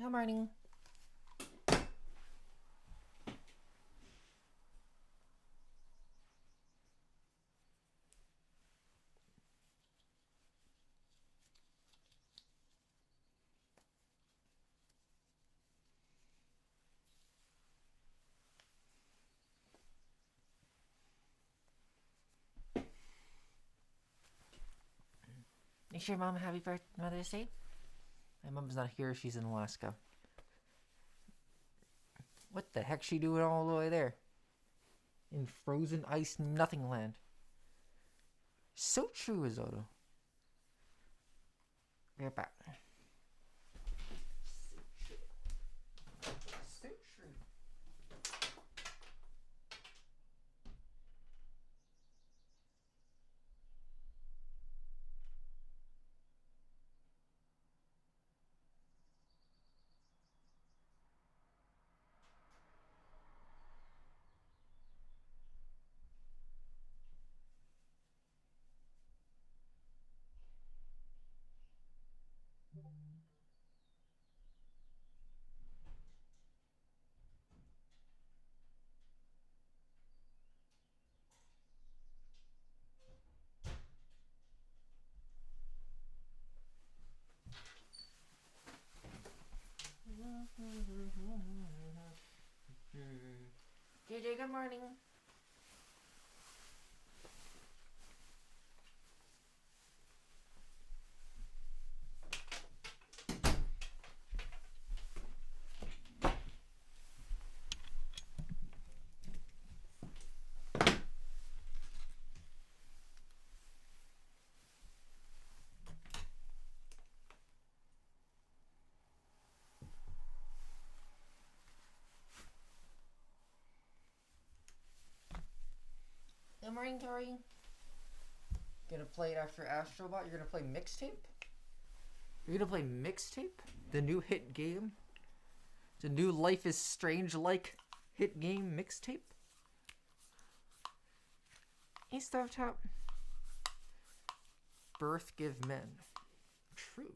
Good morning. Wish your mom a happy Mother's Day. My mom's not here. She's in Alaska. What the heck's she doing all the way there? In frozen ice nothing land. So true, Isoto. Get back. So true. JJ, good morning. Good morning, Tori. Gonna play it after Astrobot? You're gonna play Mixtape? You're gonna play Mixtape? The new hit game? The new Life is Strange-like hit game Mixtape? Hey, Stovetop. Birth give men. True.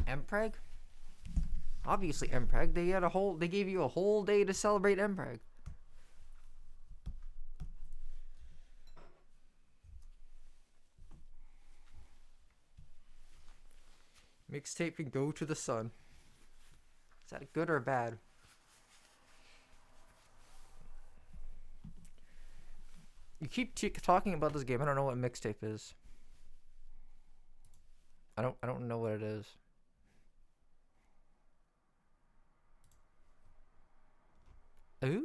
Mpreg? Obviously Mpreg. They gave you a whole day to celebrate Mpreg. Mixtape can go to the sun. Is that good or bad? You keep talking about this game. I don't know what Mixtape is. I don't know what it is. Ooh.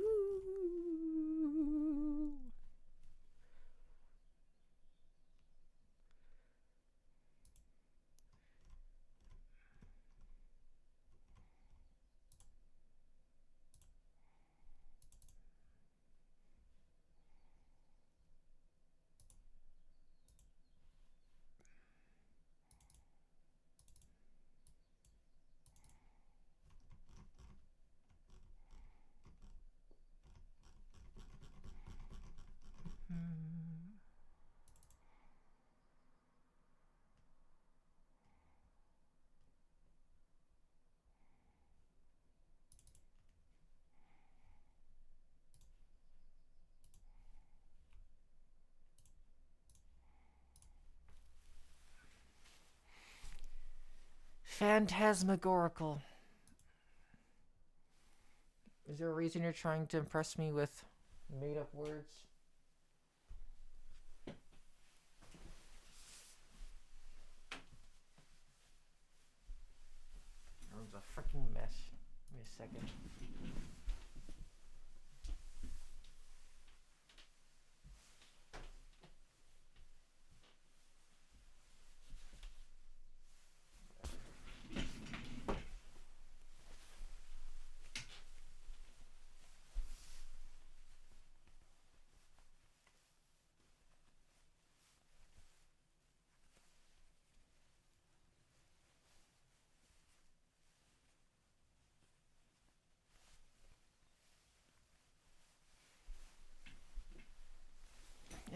Phantasmagorical. Is there a reason you're trying to impress me with made-up words? Room's a freaking mess. Give me a second.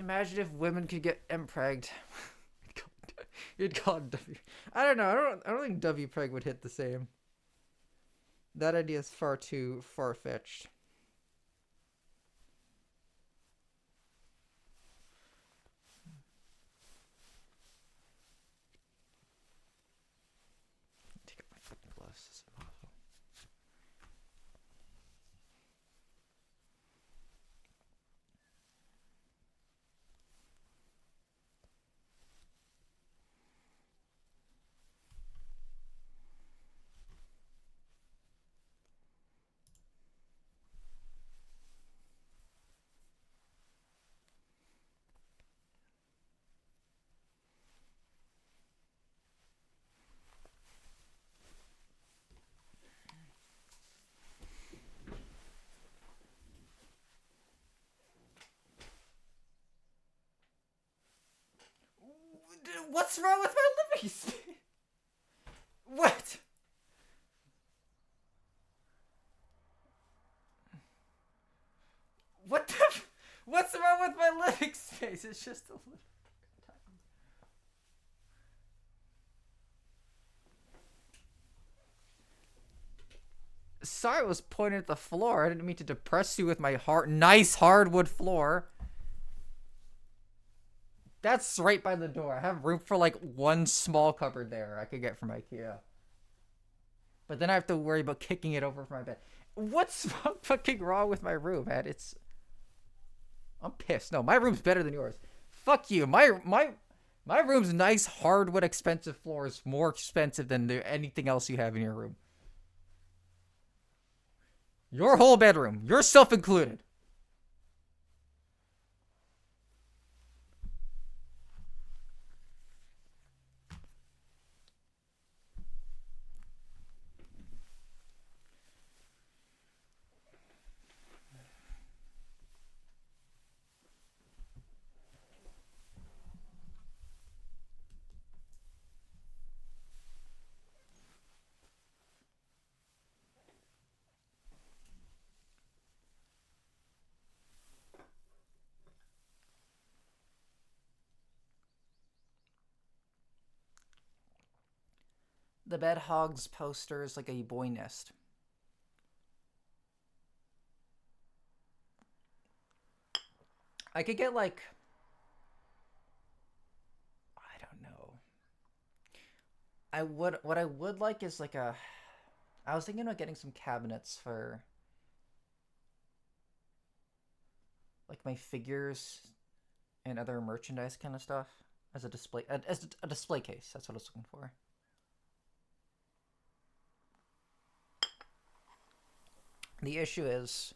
imagine if women could get impregged. You'd call it W. I don't know. I don't think W preg would hit the same. That idea is far too far-fetched. Take out my fucking glasses. What's wrong with my living space? What? What the? What's wrong with my living space? It's just a little. Sorry, I was pointing at the floor. I didn't mean to depress you with my nice hardwood floor. That's right by the door. I have room for like one small cupboard there I could get from IKEA. But then I have to worry about kicking it over from my bed. What's fucking wrong with my room, man? I'm pissed. No, my room's better than yours. Fuck you. My room's nice hardwood expensive floor is more expensive than anything else you have in your room. Your whole bedroom, yourself included. The bed hogs poster is like a boy nest. I could get like, I don't know. What I would like is like I was thinking about getting some cabinets for like my figures and other merchandise kind of stuff as a display case. That's what I was looking for. The issue is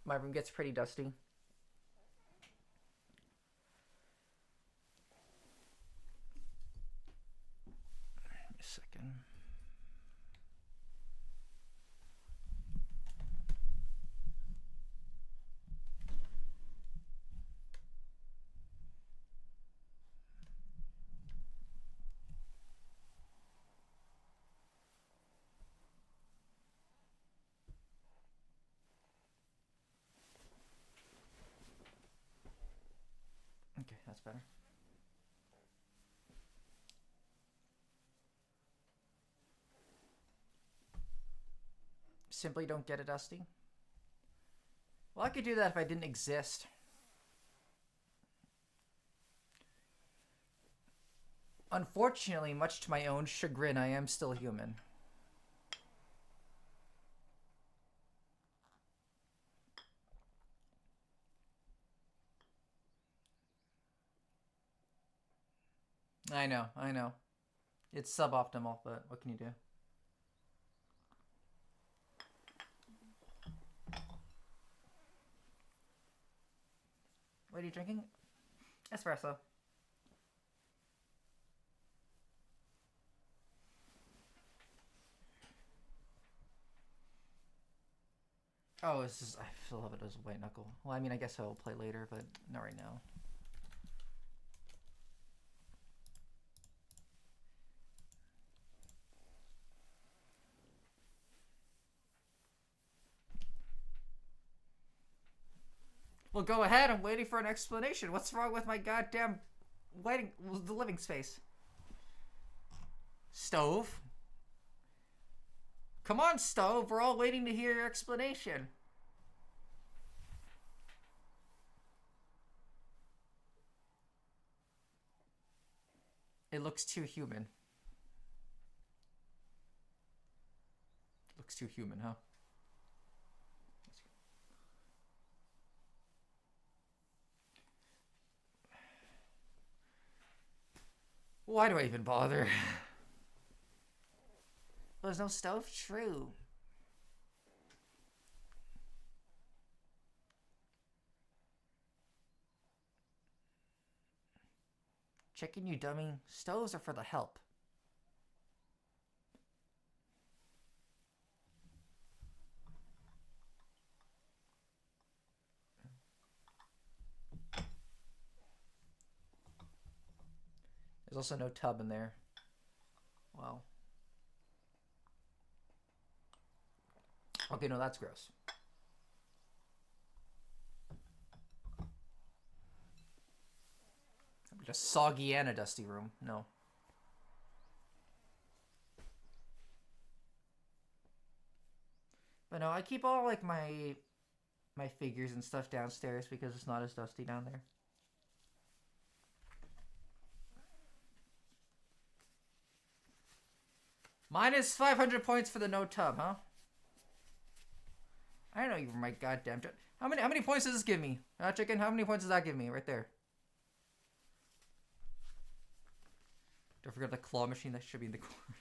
my room gets pretty dusty. A second. Okay, that's better. Simply don't get it dusty. Well, I could do that if I didn't exist. Unfortunately, much to my own chagrin, I am still human. I know. It's suboptimal, but what can you do? What are you drinking? Espresso. Oh, this is. I still have it as white knuckle. Well, I mean, I guess I will play later, but not right now. Well, go ahead. I'm waiting for an explanation. What's wrong with my goddamn the living space? Stove? Come on, Stove. We're all waiting to hear your explanation. It looks too human. Looks too human, huh? Why do I even bother? There's no stove? True. Chicken, you dummy. Stoves are for the help. There's also no tub in there. Wow. Okay, no, that's gross. Just soggy and a dusty room. No. But no, I keep all like my figures and stuff downstairs because it's not as dusty down there. Minus 500 points for the no tub, huh? I don't know you were my goddamn. How many points does this give me? Chicken, how many points does that give me right there? Don't forget the claw machine that should be in the corner.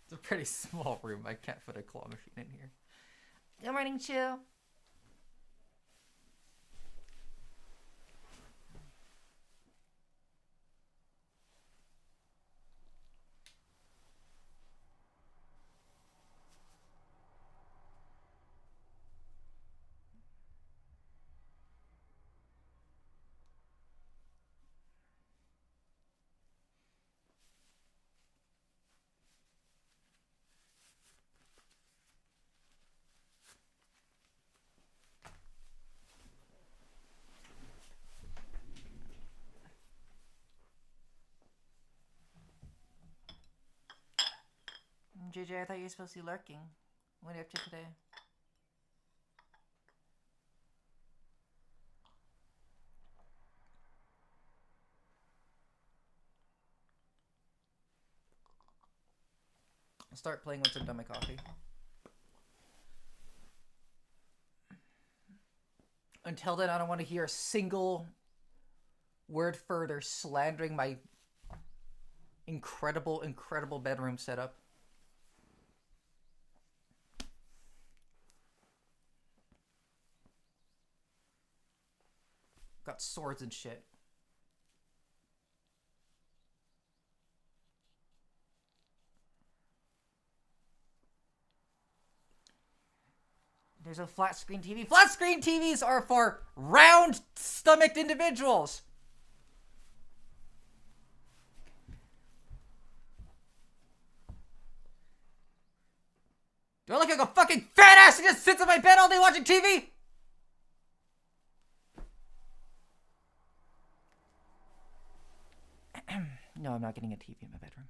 It's a pretty small room. I can't put a claw machine in here. Good morning, Chill. JJ, I thought you were supposed to be lurking. What are you up to today? I'll start playing once I'm done my coffee. Until then, I don't want to hear a single word further slandering my incredible, incredible bedroom setup. Got swords and shit. There's a flat screen TV. Flat screen TVs are for round stomached individuals. Do I look like a fucking fat ass who just sits on my bed all day watching TV? No, I'm not getting a TV in my bedroom.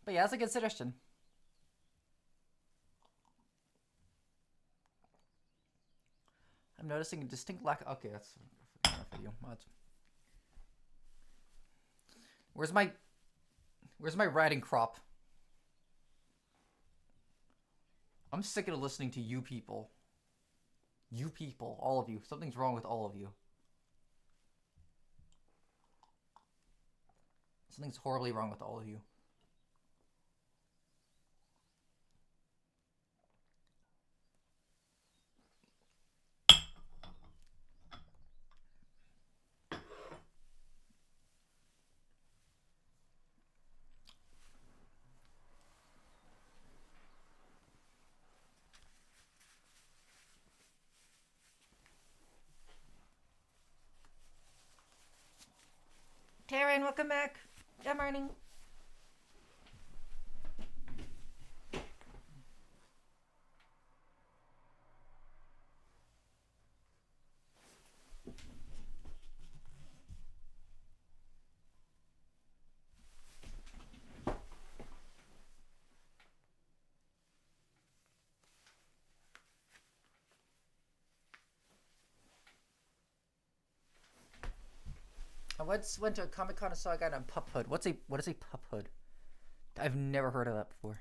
But yeah, that's a good suggestion. I'm noticing a distinct lack. Okay, that's enough video mods. Where's my riding crop? I'm sick of listening to you people. You people, all of you. Something's wrong with all of you. Something's horribly wrong with all of you. Karen, welcome back. Good morning. I once went to a Comic Con and saw a guy on pup hood. What is a pup hood? I've never heard of that before.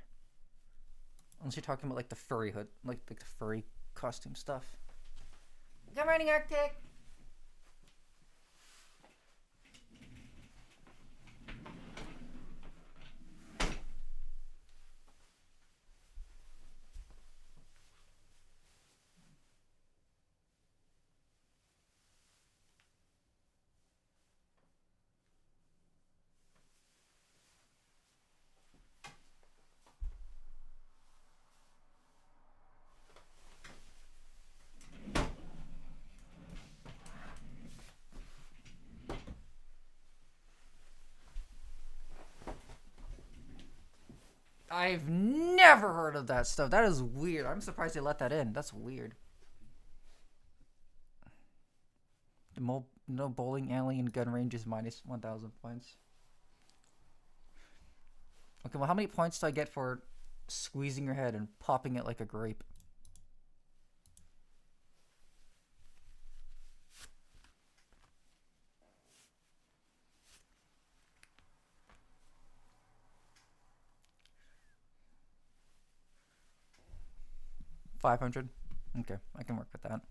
Unless you're talking about like the furry hood, like the furry costume stuff. Good morning, Arctic. I've never heard of that stuff. That is weird. I'm surprised they let that in. That's weird. No bowling alley and gun range is minus 1,000 points. Okay, well, how many points do I get for squeezing your head and popping it like a grape? $500. Okay, I can work with that.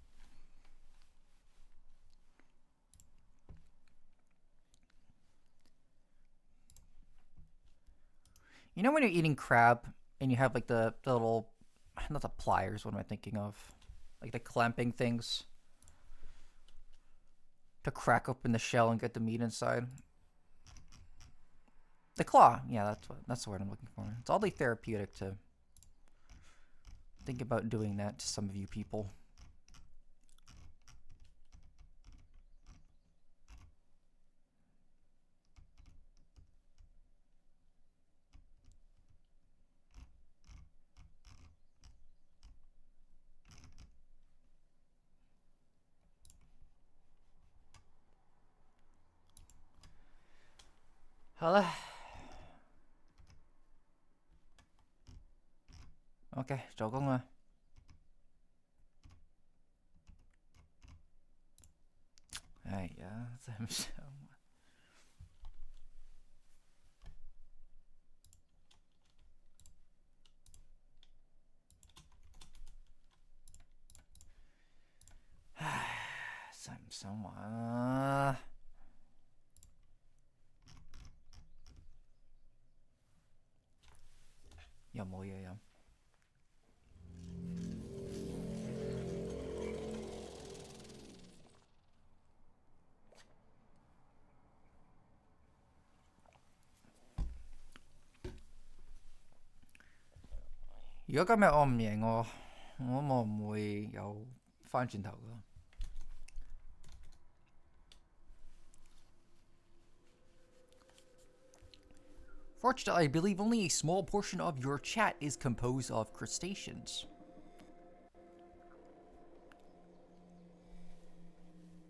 You know when you're eating crab and you have like the little, not the pliers, what am I thinking of? Like the clamping things to crack open the shell and get the meat inside. The claw, yeah, that's the word I'm looking for. It's oddly therapeutic to think about doing that to some of you people. Hello. Ok, chào con ơi. Ai da, xem sao. Xem sao mà. Giờ冇嘢飲。如果今日我唔贏我唔會有翻轉頭㗎。Fortunately, I believe only a small portion of your chat is composed of crustaceans.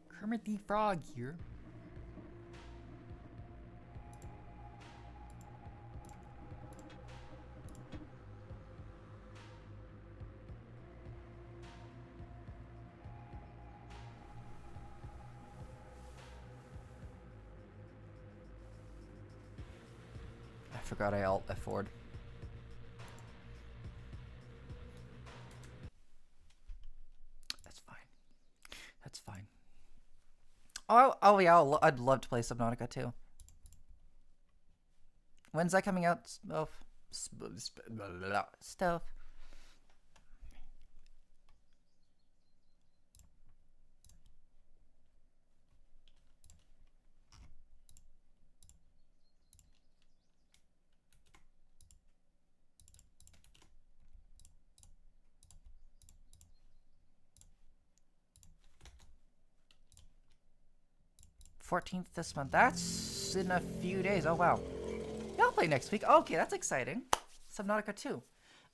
Kermit the Frog here. I forgot I alt F4'd. That's fine. That's fine. Oh yeah, I'd love to play Subnautica too. When's that coming out? Stuff. $14th this month. That's release in a few days. Oh, wow. Yeah, I'll play next week. Okay, that's exciting. Subnautica 2.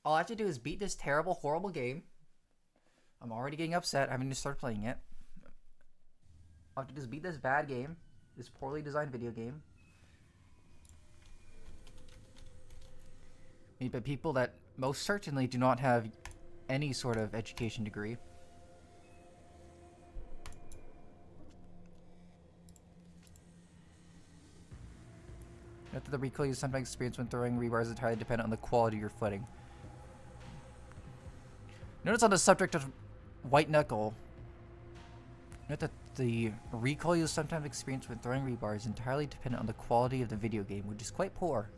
All I have to do is beat this terrible, horrible game. I'm already getting upset having to start playing it. I'll have to just beat this bad game. This poorly designed video game. Made by people that most certainly do not have any sort of education degree. Note that the recoil you sometimes experience when throwing rebars is entirely dependent on the quality of your footing. Notice on the subject of white knuckle, note that the recoil you sometimes experience when throwing rebar is entirely dependent on the quality of the video game, which is quite poor.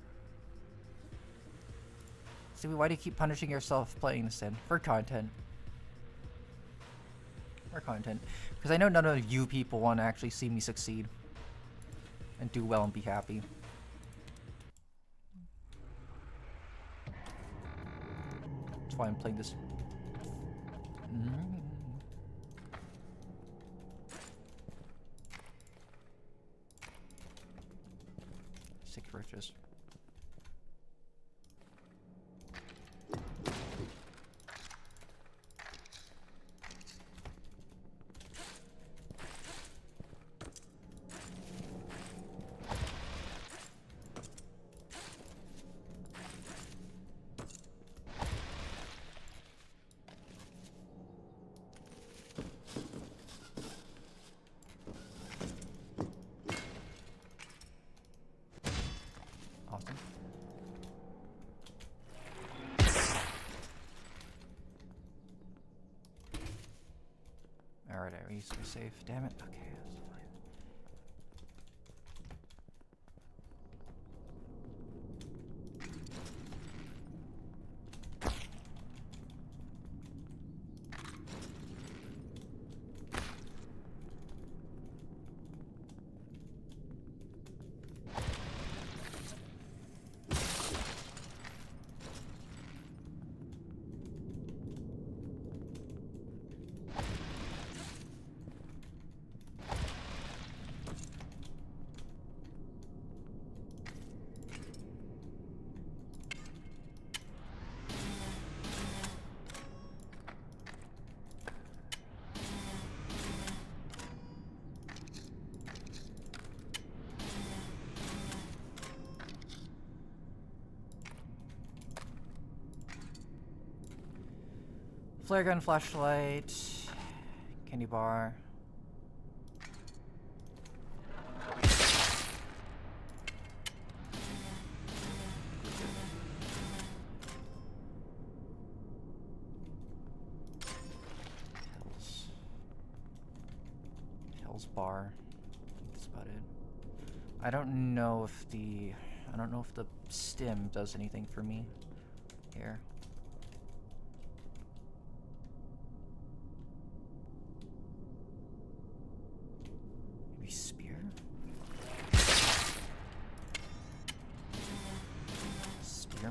So why do you keep punishing yourself playing this then? For content. For content. Because I know none of you people want to actually see me succeed. And do well and be happy. That's why I'm playing this. Sick riches. Alright, I used to be safe. Damn it. Okay, that's fine. Flare gun, flashlight, candy bar. Hills bar. That's about it. I don't know if the stim does anything for me here.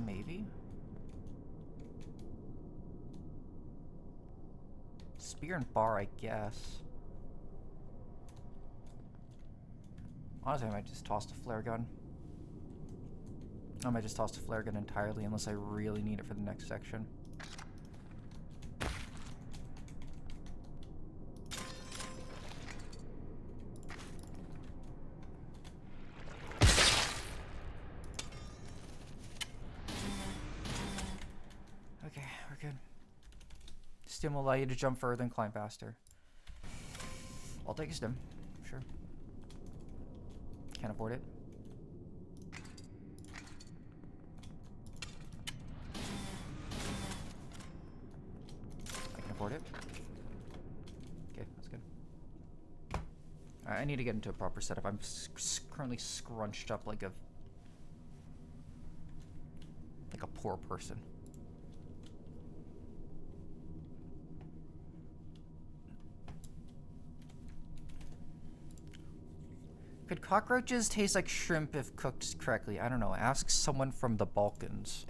Maybe? Spear and bar, I guess. Honestly, I might just toss the flare gun. I might just toss the flare gun entirely unless I really need it for the next section. Stim will allow you to jump further and climb faster. I'll take a stim, sure. Can't afford it. I can afford it. Okay, that's good. Alright, I need to get into a proper setup. I'm currently scrunched up like a poor person. Could cockroaches taste like shrimp if cooked correctly? I don't know. Ask someone from the Balkans.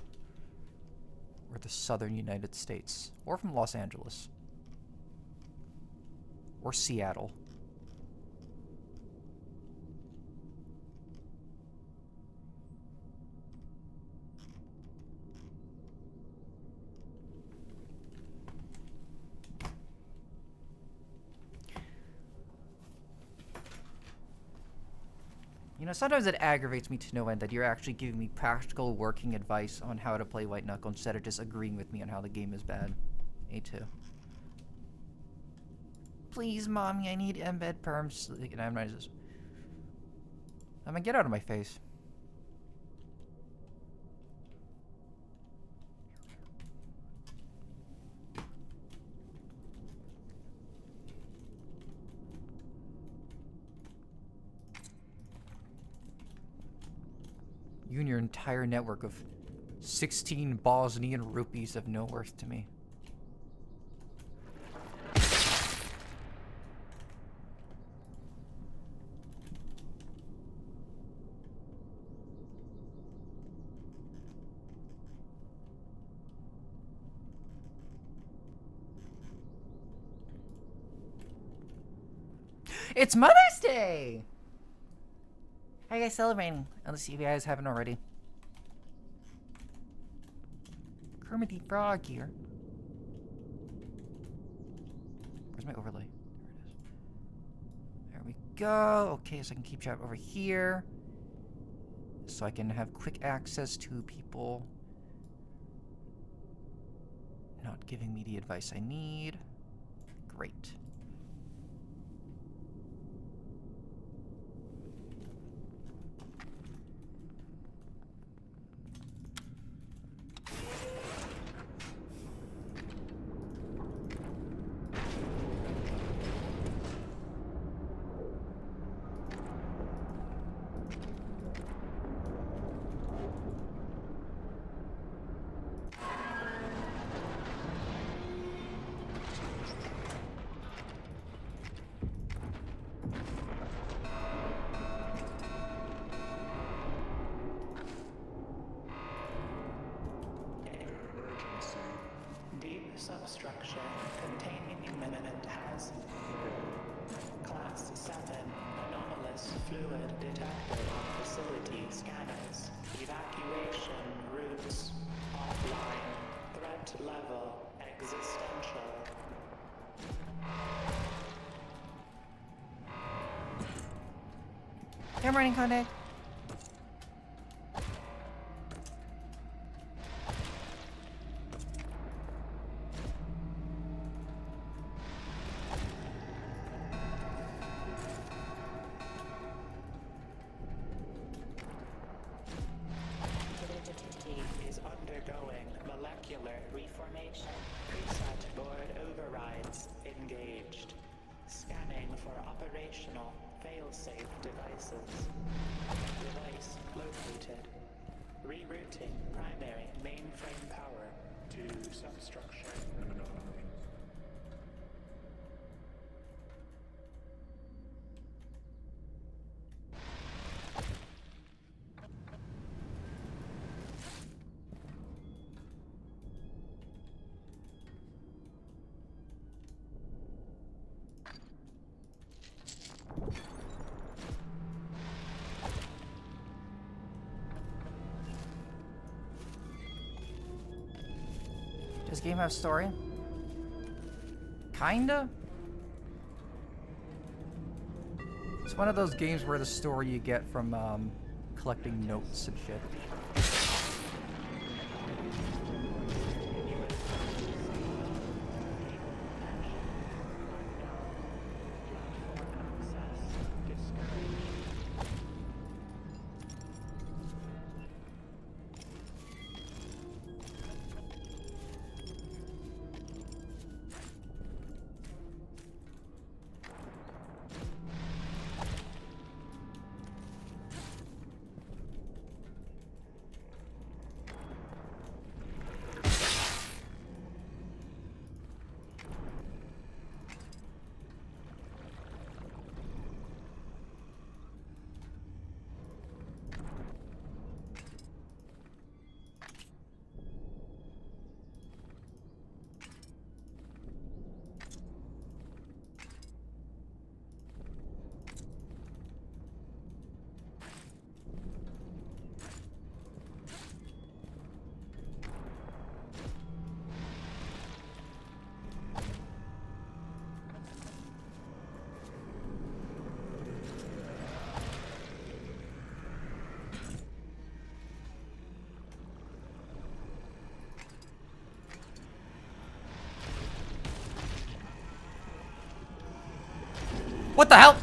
Or the southern United States. Or from Los Angeles. Or Seattle. You know, sometimes it aggravates me to no end that you're actually giving me practical working advice on how to play White Knuckle instead of just agreeing with me on how the game is bad. A2. Please, Mommy, I need embed perms. And I'm not just... I'm gonna get out of my face. You and your entire network of 16 Bosnian rupees have no worth to me. It's Mother's Day! How are you guys celebrating? Unless you guys haven't already. Kermit the Frog here. Where's my overlay? There it is. There we go. Okay, so I can keep chat over here. So I can have quick access to people not giving me the advice I need. Great. Substructure containing imminent hazard. Class 7 anomalous fluid detected on facility scanners. Evacuation routes offline. Threat level existential. Good morning, Conde. Does game have story? Kinda? It's one of those games where the story you get from collecting notes and shit. What the hell?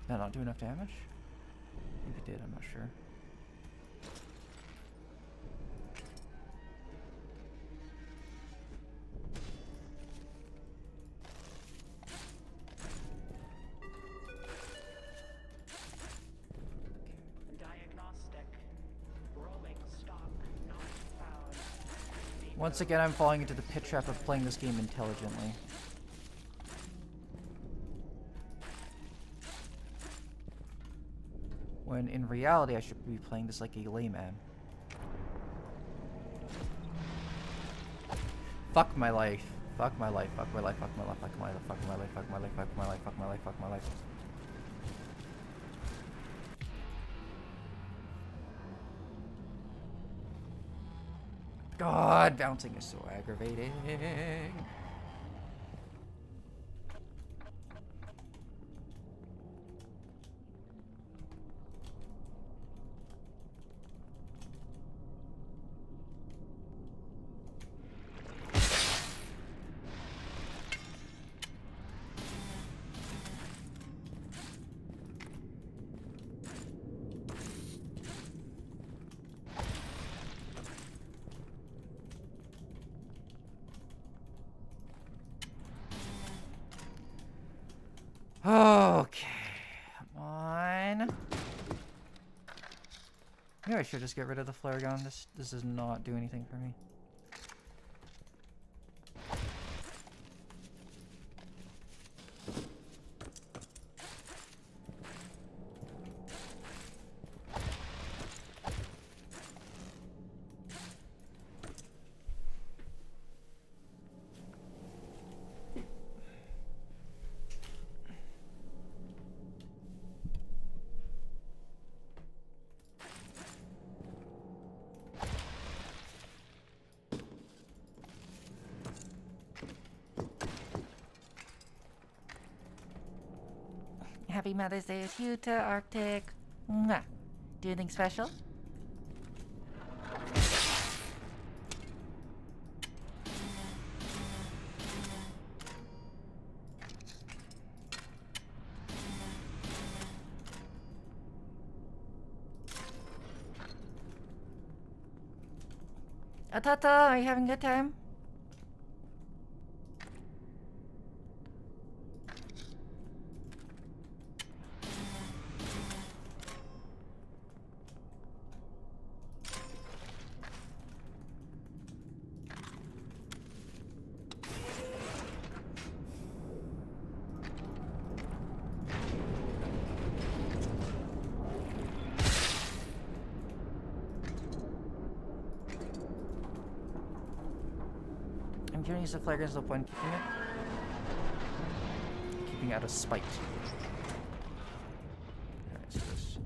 Did that not do enough damage? I think it did, I'm not sure. Diagnostic. Rolling stock not found. Once again, I'm falling into the pit trap of playing this game intelligently. When in reality, I should be playing this like a layman. Fuck my life. Fuck my life. Fuck my life. Fuck my life. Fuck my life. Fuck my life. Fuck my life. Fuck my life. Fuck my life. Fuck my life. God, bouncing is so aggravating. Okay, come on. Maybe I should just get rid of the flare gun. This does not do anything for me. Happy Mother's Day to you, to Arctic. Mwah. Do anything special? Tata, are you having a good time? I'm gonna use the flare gun as the point keeping it. Keeping out of spite. Alright, so this.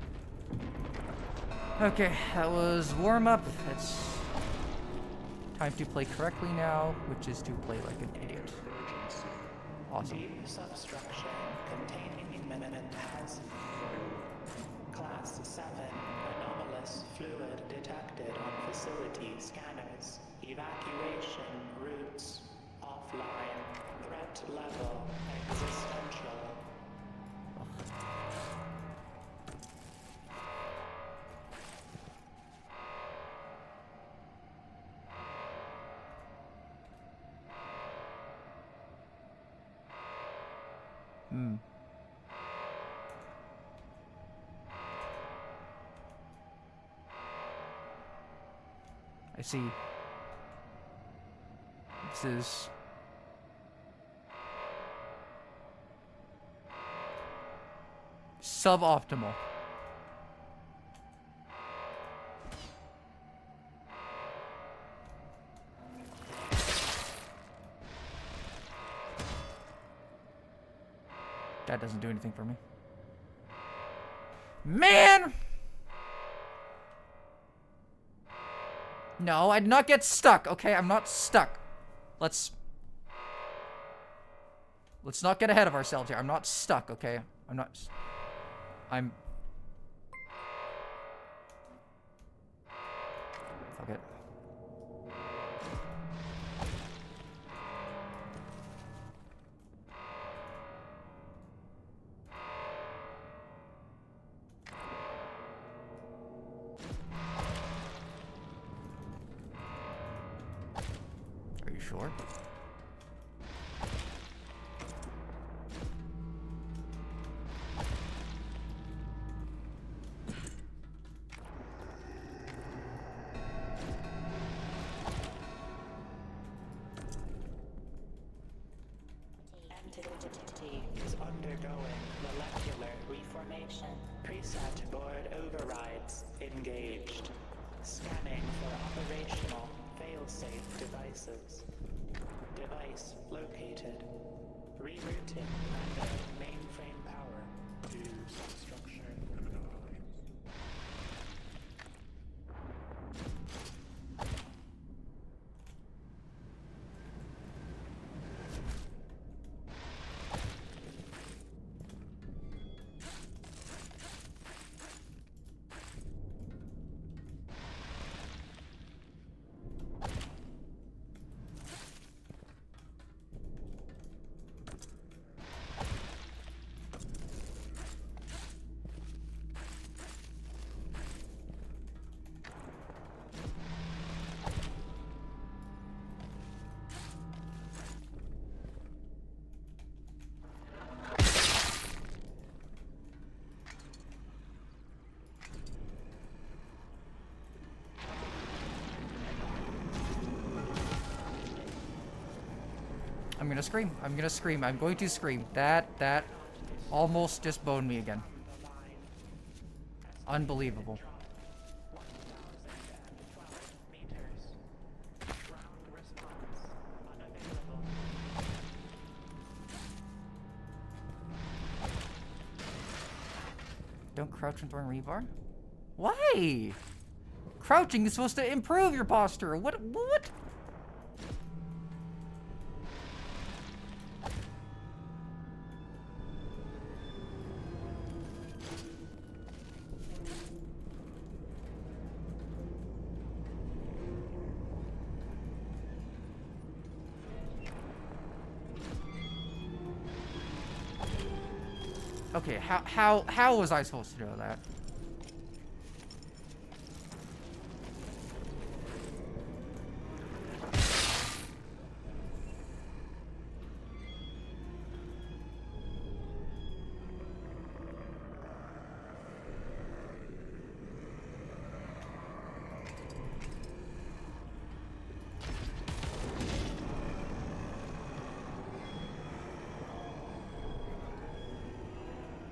Okay, that was warm up. It's time to play correctly now, which is to play like an idiot. Awesome. Deep substructure containing imminent hazard. Class 7. Anomalous fluid detected on facility scanners. Evacuation routes offline. Threat level existential. I see. This is suboptimal. That doesn't do anything for me. Man! No, I did not get stuck, okay? I'm not stuck. Let's not get ahead of ourselves here. I'm not stuck, okay? I'm Fuck it. Are you sure? Entity is undergoing molecular reformation. Preset board overrides engaged. Scanning for operational failsafe devices. Device located. Rerouting under mainframe power to substructure compromise. I'm gonna scream. I'm gonna scream. I'm going to scream. That almost just boned me again. Unbelievable. 1012 meters. Ground response unavailable. Don't crouch when throwing rebar? Why? Crouching is supposed to improve your posture. What? Okay, how was I supposed to know that?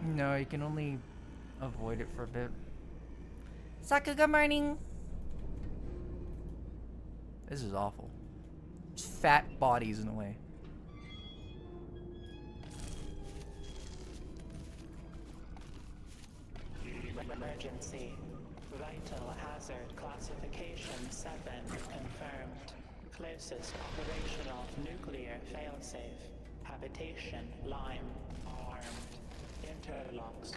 No, you can only avoid it for a bit. Saka, good morning. This is awful. Just fat bodies in the way. Emergency. Vital hazard classification 7 confirmed. Closest operational nuclear failsafe. Habitation Lime. Armed. Interlocks.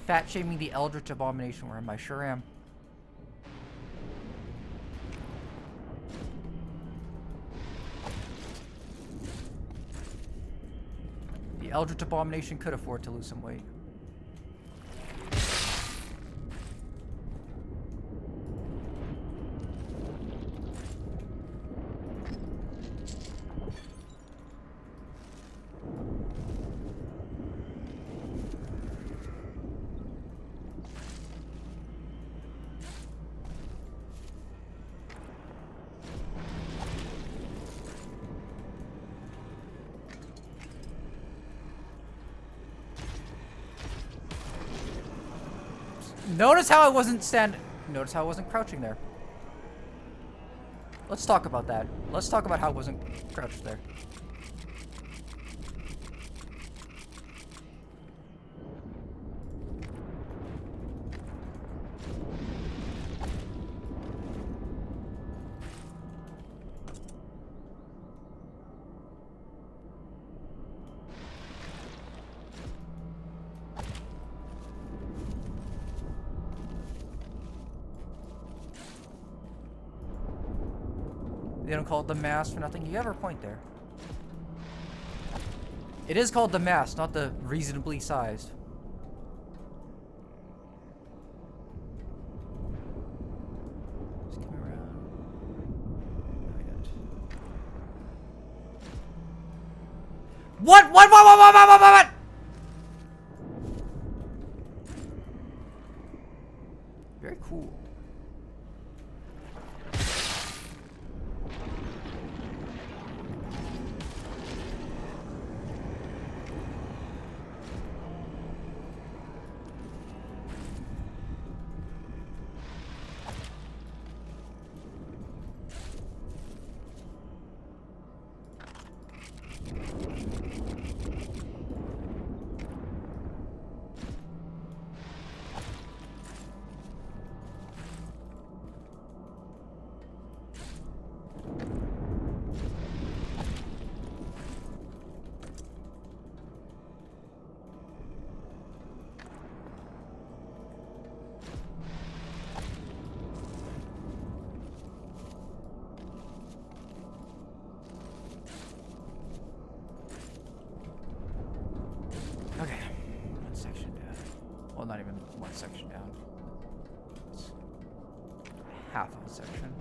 Fat shaming the Eldritch Abomination worm. I sure am. The Eldritch Abomination could afford to lose some weight. Notice how I wasn't Notice how I wasn't crouching there. Let's talk about that. Let's talk about how I wasn't crouched there. They don't call it the mast for nothing. You have a point there. It is called the mast, not the reasonably sized. Just come around. Not yet. What? Very cool. Okay, one section down. Well, not even one section down. It's half of a section.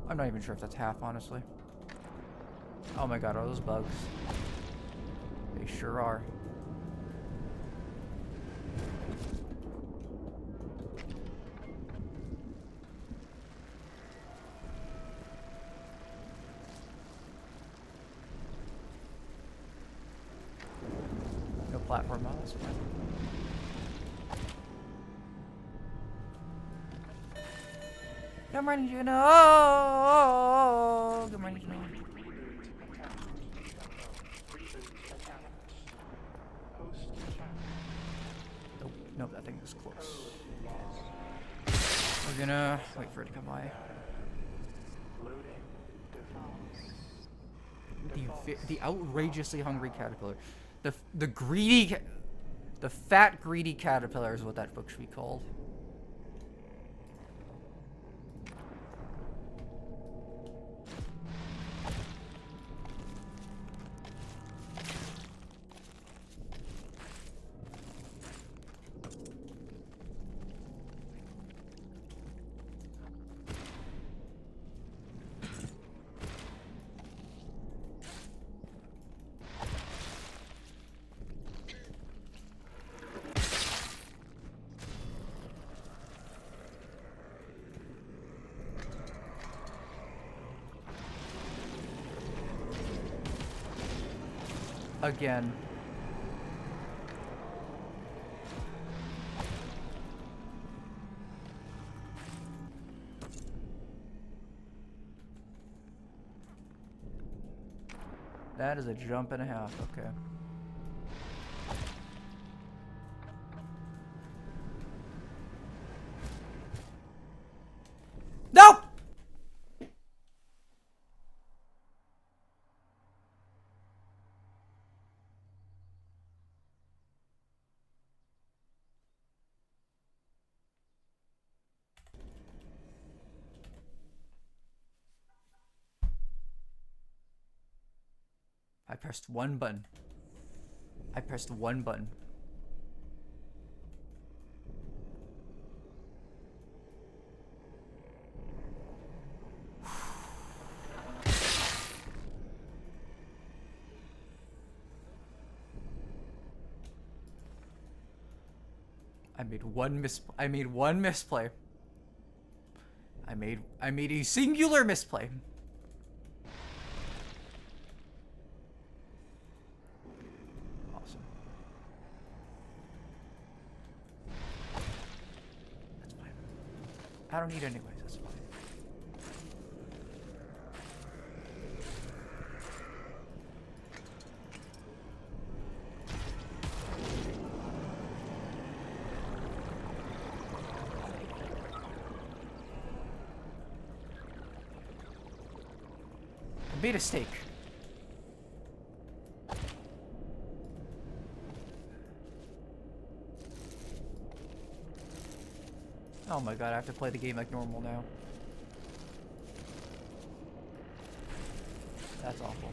I'm not even sure if that's half, honestly. Oh my god, are those bugs? They sure are. No platform on this one. Good morning, Juno. Oh, good morning, Juno. Nope, nope, that thing is close. We're gonna wait for it to come by. The outrageously hungry caterpillar. The greedy, the fat greedy caterpillar is what that book should be called. Again. That is a jump and a half, okay. No! I pressed one button. I pressed one button. I made one misplay. I made a singular misplay. Awesome. That's fine. I don't need anyways, that's fine. I made a mistake. Oh my god, I have to play the game like normal now. That's awful.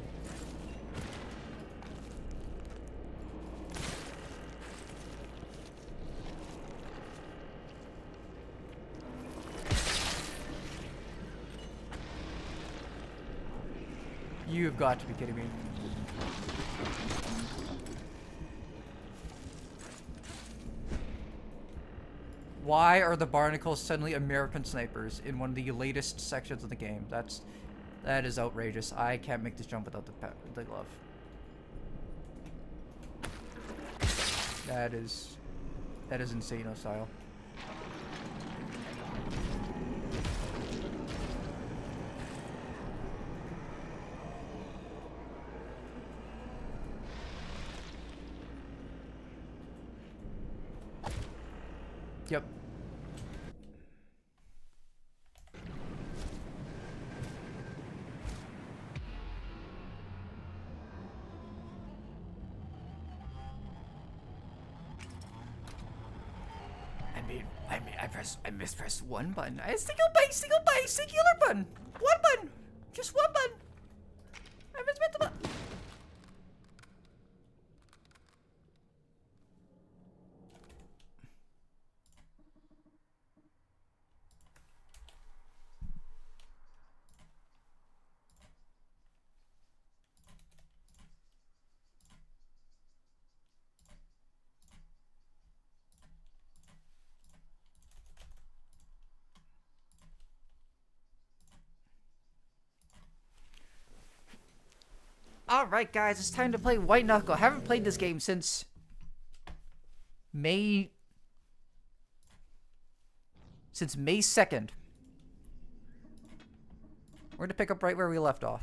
You've got to be kidding me. Why are the barnacles suddenly American snipers in one of the latest sections of the game? That is outrageous. I can't make this jump without the glove. That is insane style. Yep. I mispressed one button. Singular button. One button. Just one button. I mispressed the button. Alright guys, it's time to play White Knuckle. I haven't played this game since May 2nd. We're going to pick up right where we left off.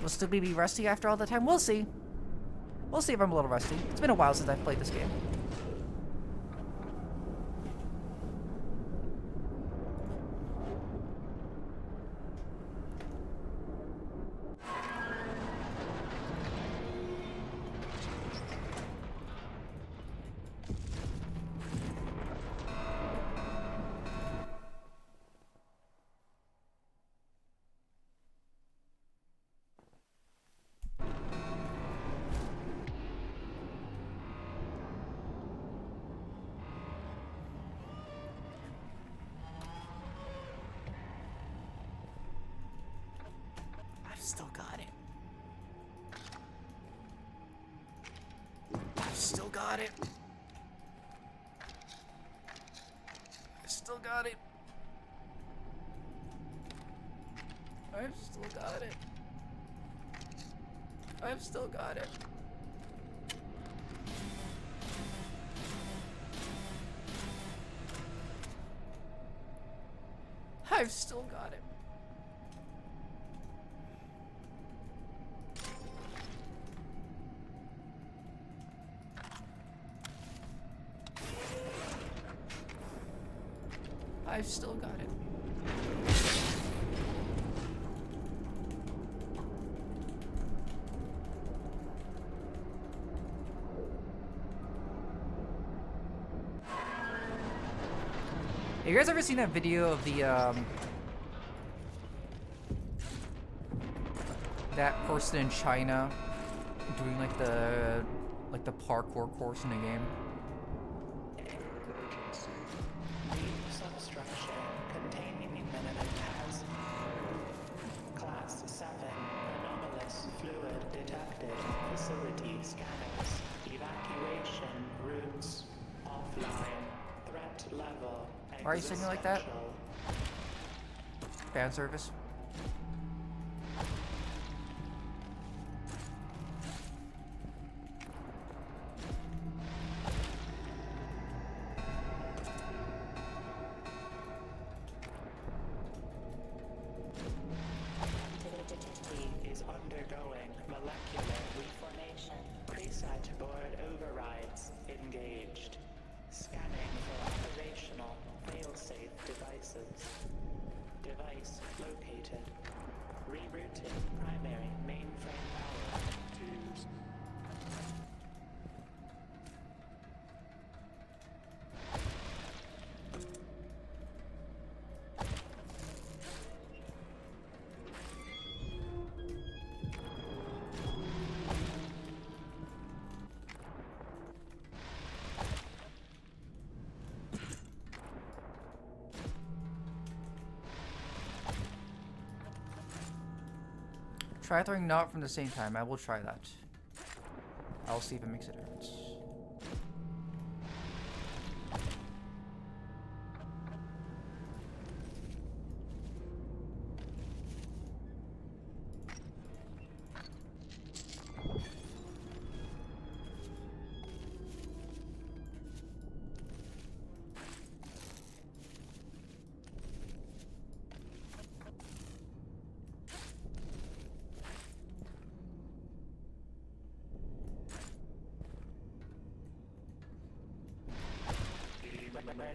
Will still be rusty after all the time? We'll see. We'll see if I'm a little rusty. It's been a while since I've played this game. Still got it. I've still got it. I still got it. I've still got it. I've still got it. I've still got it. I've still got it. Have you guys ever seen that video of the that person in China doing like the parkour course in a game? Substructure containing monetized. Class 7 anomalous fluid detected. Facility scanners. Evacuate. Why are you singing like that? Fan service. Is undergoing molecular reformation. Preset board overrides engaged. Scanning for operational failsafe devices. Device located. Rerouting primary mainframe power. Tubes. Try throwing not from the same time. I will try that. I'll see if it makes a difference.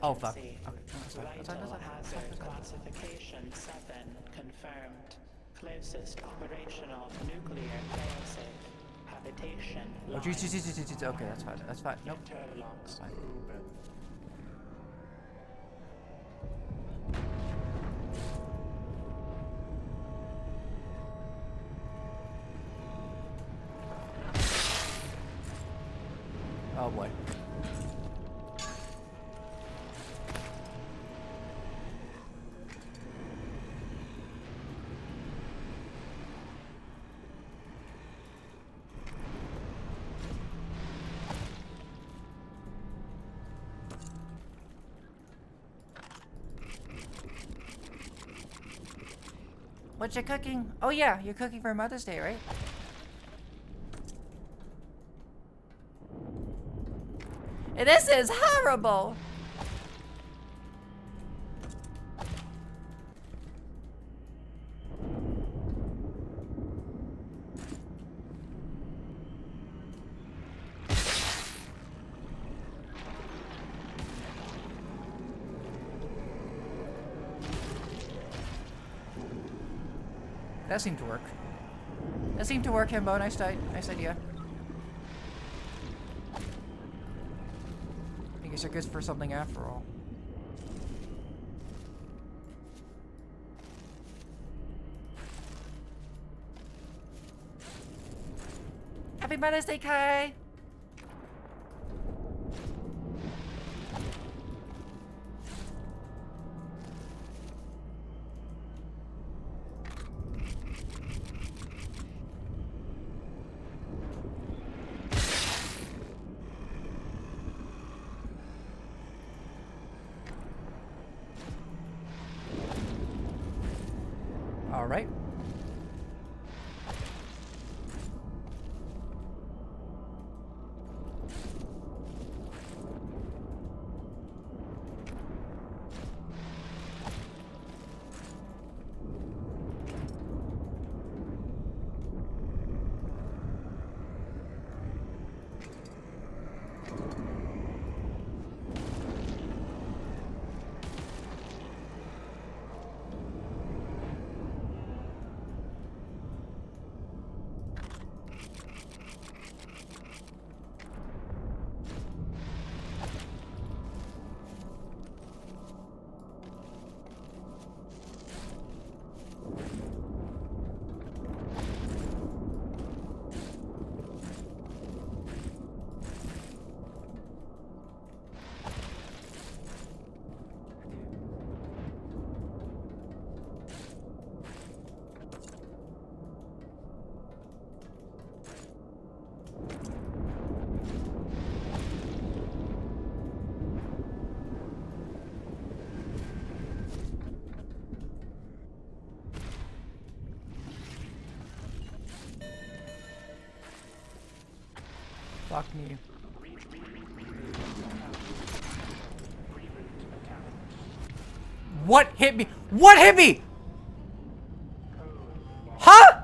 Oh fuck. Okay. Vital hazard classification 7 confirmed. Closest operational nuclear failsafe. Habitation. Oh, jeez. Okay, that's fine. That's fine. Nope. Interlocks Fine. open. Oh boy. What you cooking? Oh yeah, you're cooking for Mother's Day, right? This is horrible! That seemed to work. That seemed to work, Himbo. Nice idea. I guess you're good for something after all. Happy Mother's Day, Kai! All right. Fuck me. What hit me? What hit me? Huh?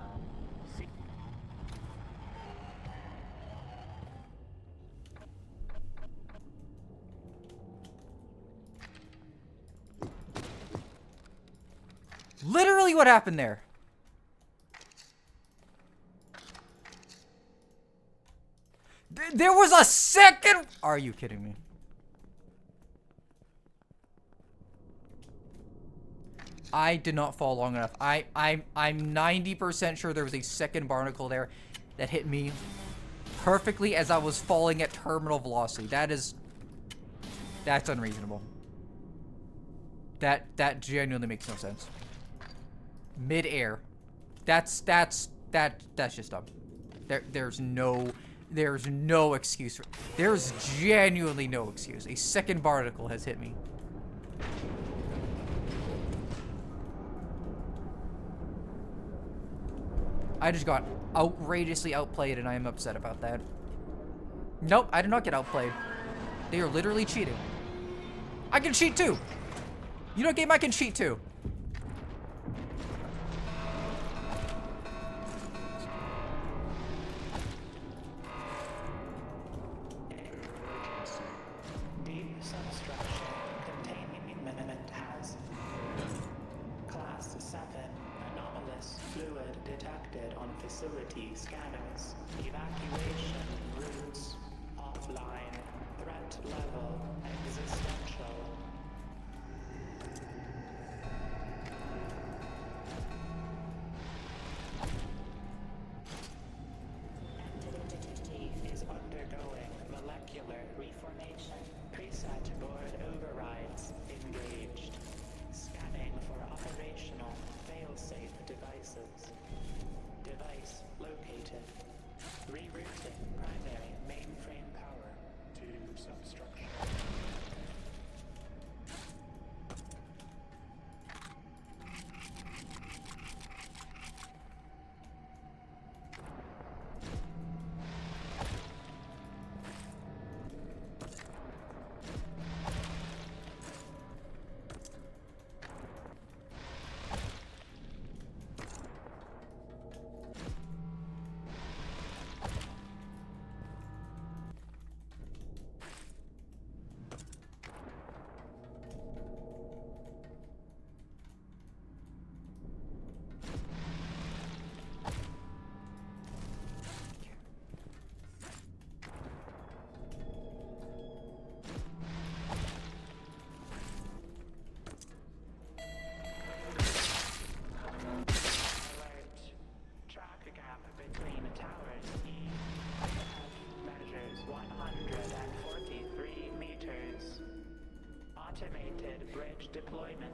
Literally what happened there? There was a second. Are you kidding me? I did not fall long enough. I'm 90% sure there was a second barnacle there that hit me perfectly as I was falling at terminal velocity. That's unreasonable. That genuinely makes no sense. Mid-air. That's just dumb. There's no excuse. There's genuinely no excuse. A second barnacle has hit me. I just got outrageously outplayed and I am upset about that. Nope, I did not get outplayed. They are literally cheating. I can cheat too. You know, game, I can cheat too. Deep substructure containing imminent hazard. Class 7 anomalous fluid detected on facility scanners. Evacuation routes offline. Threat level existential. Entity is undergoing molecular reformation. Preset board overrides engaged. Scanning for operational failsafe devices. Device located. Rerouting primary mainframe power to substructure.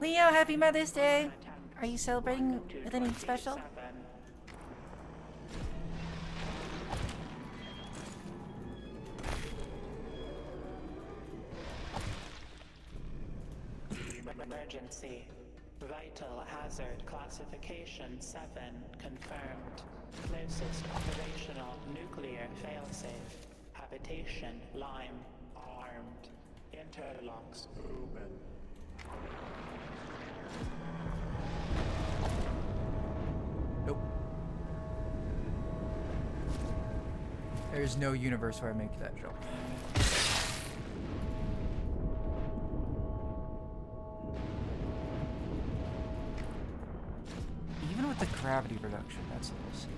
Leo, happy Mother's Day! Are you celebrating with anything special? Emergency. Vital hazard classification 7 confirmed. Closest operational nuclear failsafe. Habitation Lime. Armed. Interlocks open. Nope. There's no universe where I make that jump. Even with the gravity reduction, that's a little silly.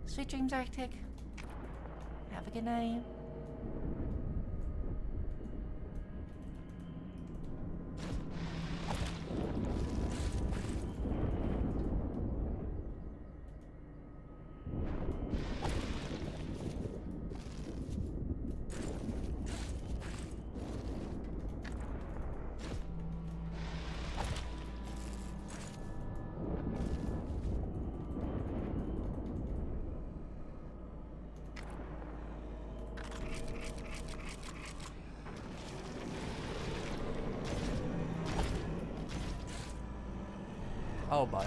Sweet dreams, Arctic. Have a good night. Oh boy.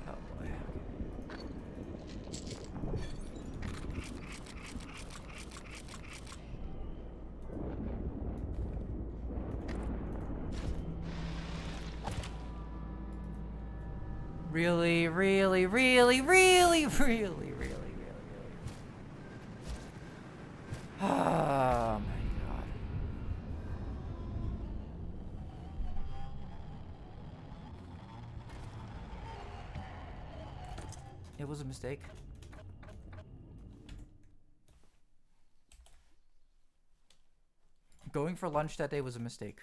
Oh boy. Really, really, really, really, really, really, really, really. Oh my god. It was a mistake. Going for lunch that day was a mistake.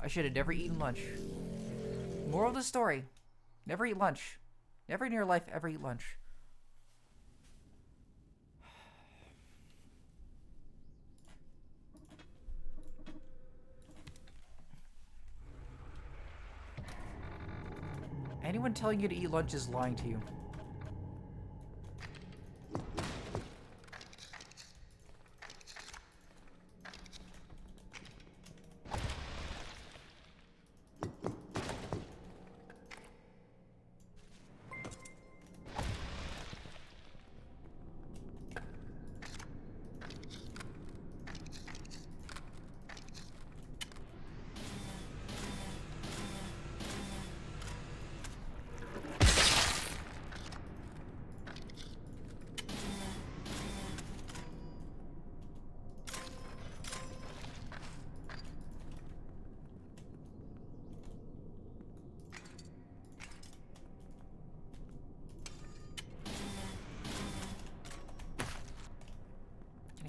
I should have never eaten lunch. Moral of the story: never eat lunch. Never in your life ever eat lunch. Anyone telling you to eat lunch is lying to you.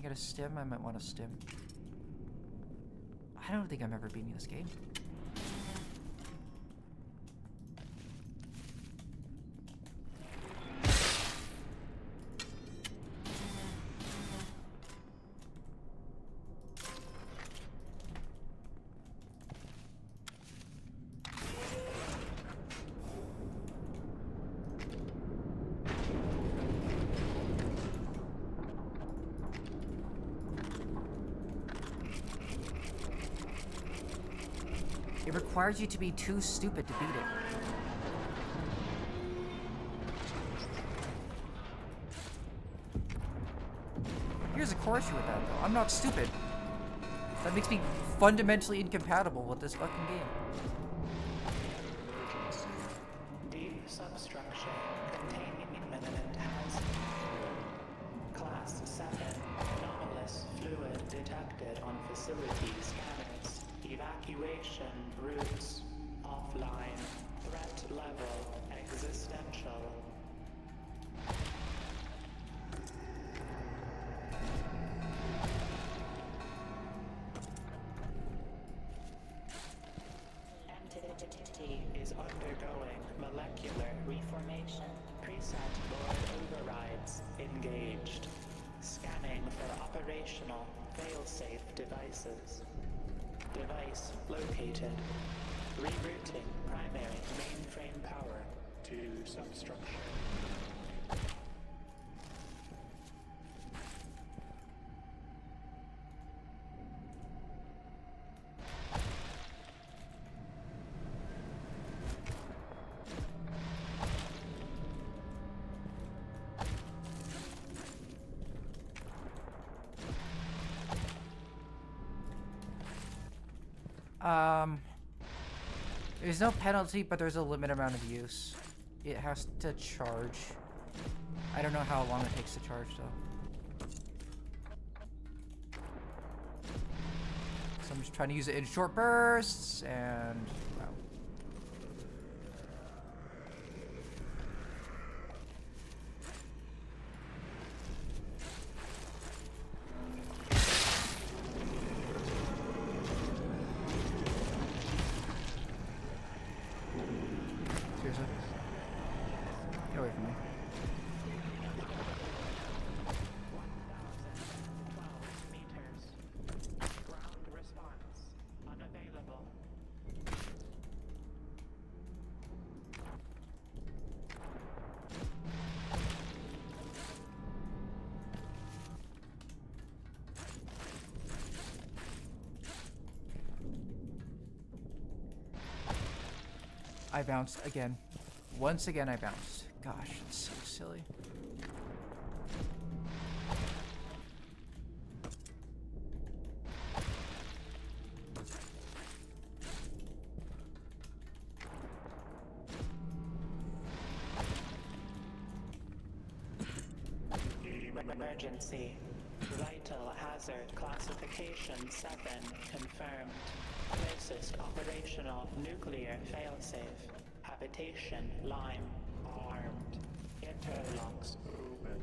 Get a stim? I might want a stim. I don't think I'm ever beating this game. It requires you to be too stupid to beat it. Here's a core issue with that, though. I'm not stupid. That makes me fundamentally incompatible with this fucking game. Deep substructure containing imminent hazard. Class 7. Anomalous fluid detected on facility scanners. Evacuation routes offline. Threat level existential. Entity is undergoing molecular reformation. Preset board overrides engaged. Scanning for operational failsafe devices. Device located. Rerouting primary mainframe power to substructure. There's no penalty, but there's a limited amount of use. It has to charge. I don't know how long it takes to charge, though. So I'm just trying to use it in short bursts, and wow. Seriously? Get away from me. I bounced again. Once again, I bounced. Gosh, it's so silly. Emergency. Vital hazard classification 7 confirmed. Closest operational nuclear failsafe. Habitation Lime. Armed. Interlocks open.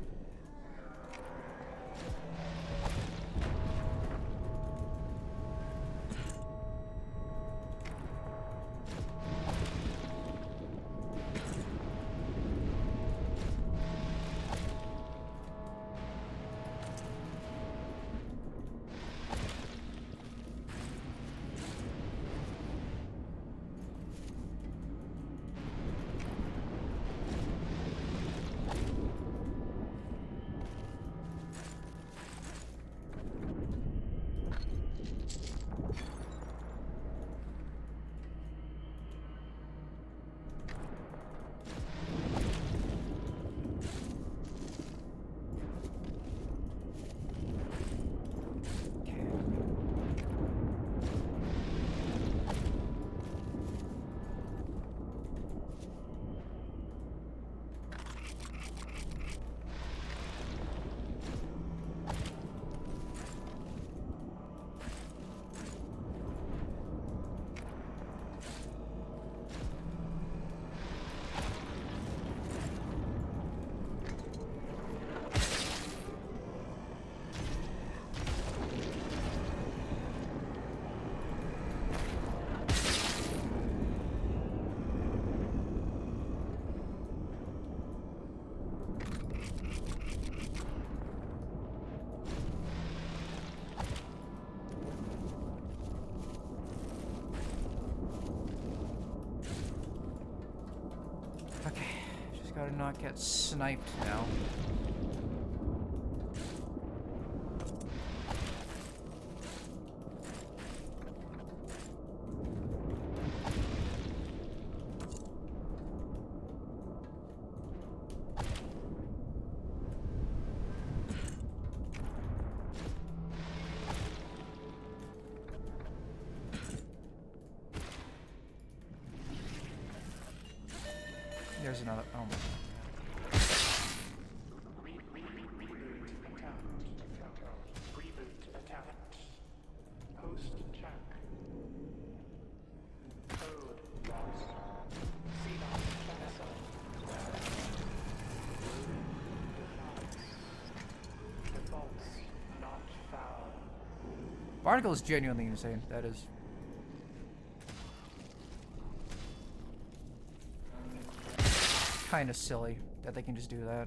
Gotta not get sniped now. There's another. Oh my. Reboot attempt. Host check. Code lost. CDOS Defaults not found. Barnacle is genuinely insane. That is. Kind of silly that they can just do that.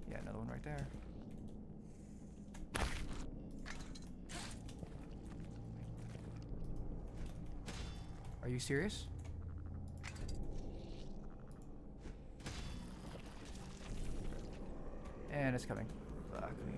Yeah, another one right there. Are you serious? And it's coming. Fuck me.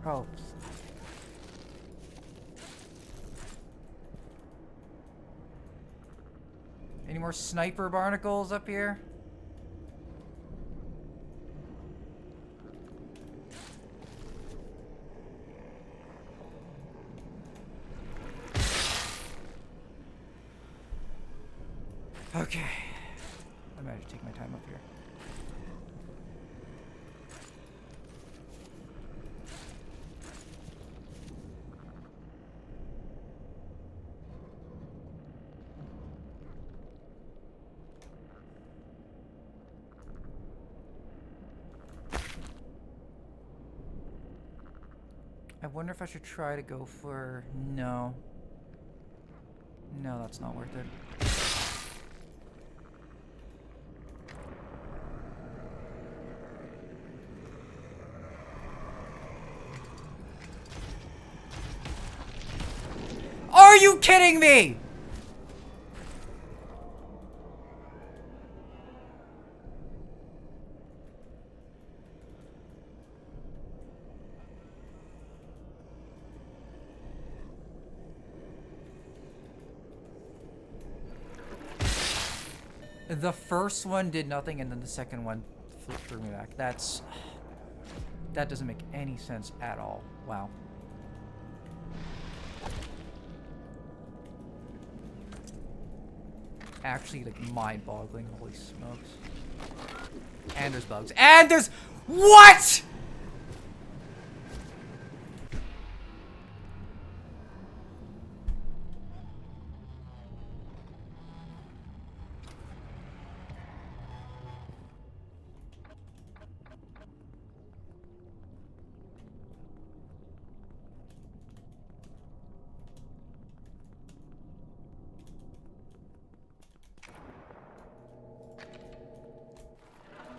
Oh. Any more sniper barnacles up here? Okay. I might have to take my time up here. I wonder if I should try to go for... No. No, that's not worth it. Are you kidding me? The first one did nothing, and then the second one threw me back. That doesn't make any sense at all. Wow. Actually, like, mind-boggling. Holy smokes. And there's bugs. And there's... What?!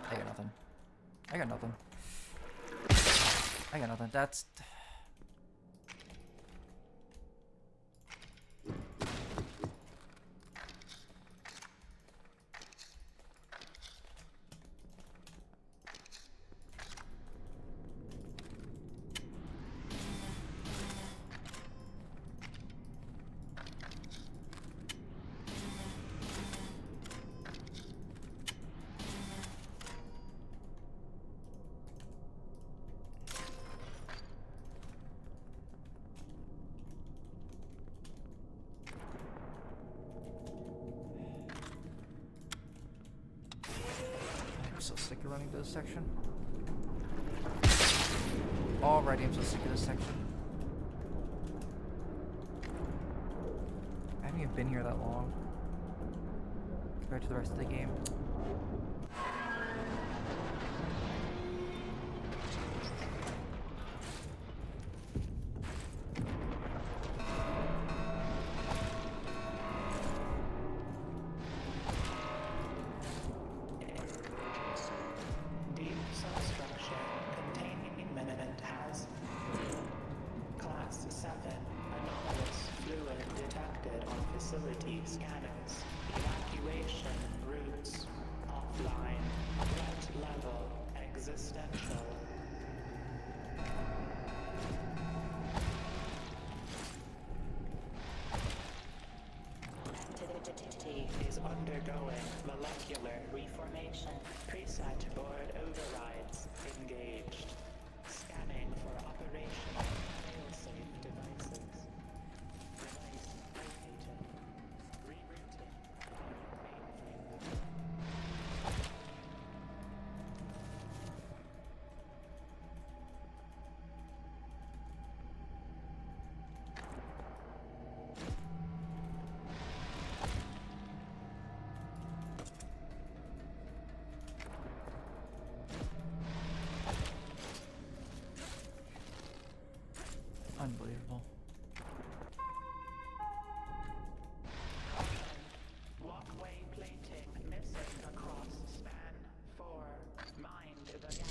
I got nothing. I got nothing. I got nothing. That's... I'm so sick of running to this section. Already, I'm so sick of this section. I haven't even been here that long compared to the rest of the game. Facility scanners. Evacuation routes. Offline. Threat level. Existential. Entity is undergoing molecular reformation. Preset board overrides engaged. Scanning for operational failsafe devices. Device located. Rerouting. Mainframe. Unbelievable. Walkway plating missing across span 4. Mind the gap.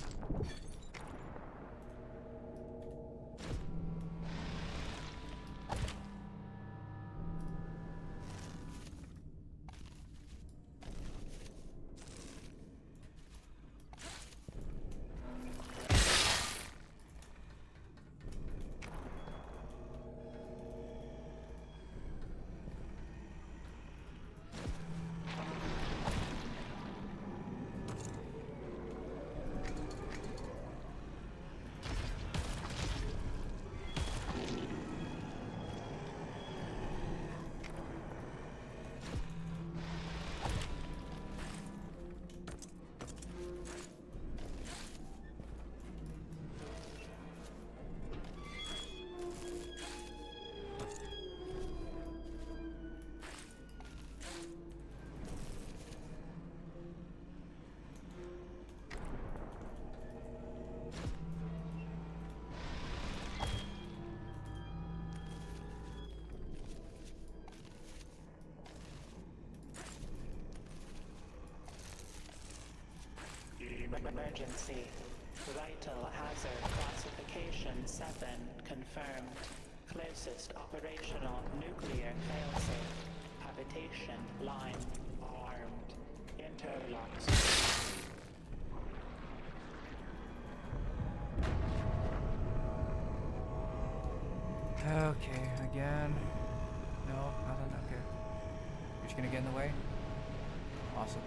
Emergency. Vital hazard classification 7 confirmed. Closest operational nuclear failsafe. Habitation line armed. Interlocks. Okay, again. No, nothing. Okay. You're just gonna get in the way? Awesome.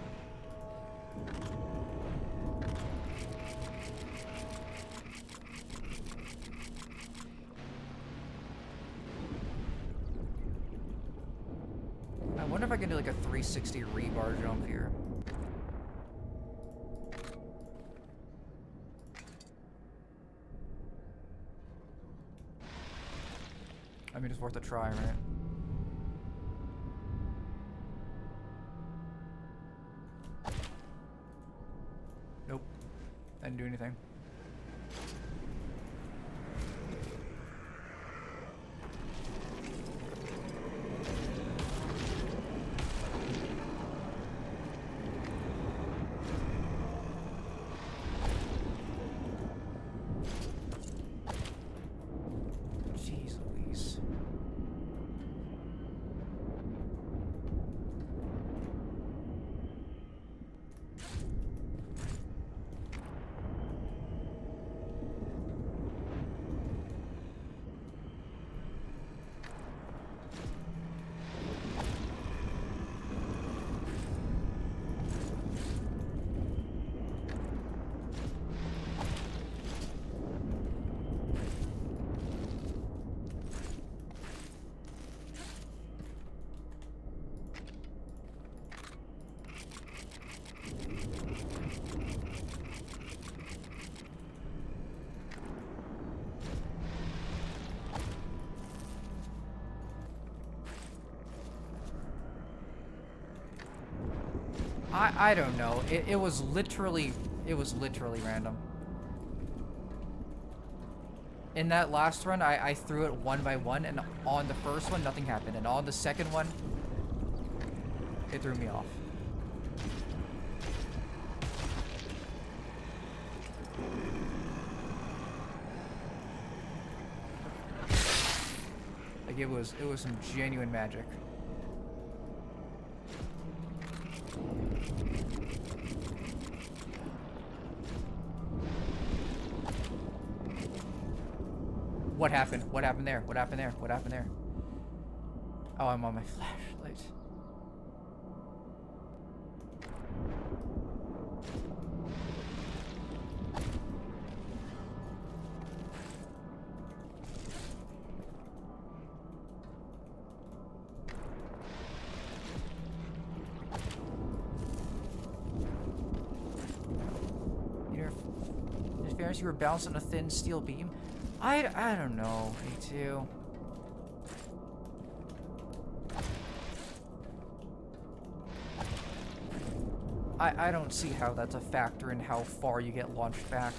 I wonder if I can do like a 360 rebar jump here. I mean, it's worth a try, right? Nope. I didn't do anything. Jeez Louise. I don't know. It was literally random. In that last run, I threw it one by one, and on the first one, nothing happened. And on the second one, it threw me off. Like, it was some genuine magic. What happened? What happened there? What happened there? What happened there? Oh, I'm on my flashlight. You know, in fairness, you were bouncing a thin steel beam. I don't know, A2. I don't see how that's a factor in how far you get launched back.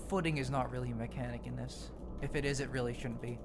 Footing is not really a mechanic in this. If it is, it really shouldn't be.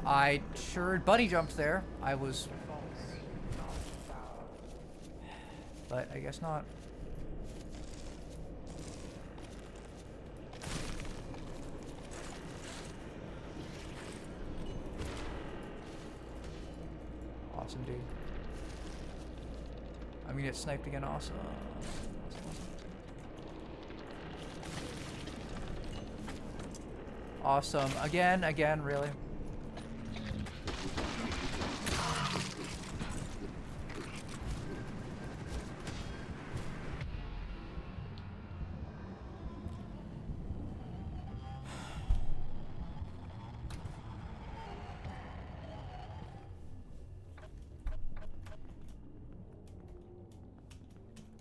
I sure bunny jumped there. I was... But I guess not. Awesome, dude. I'm gonna get sniped again, awesome. Awesome. Again, really?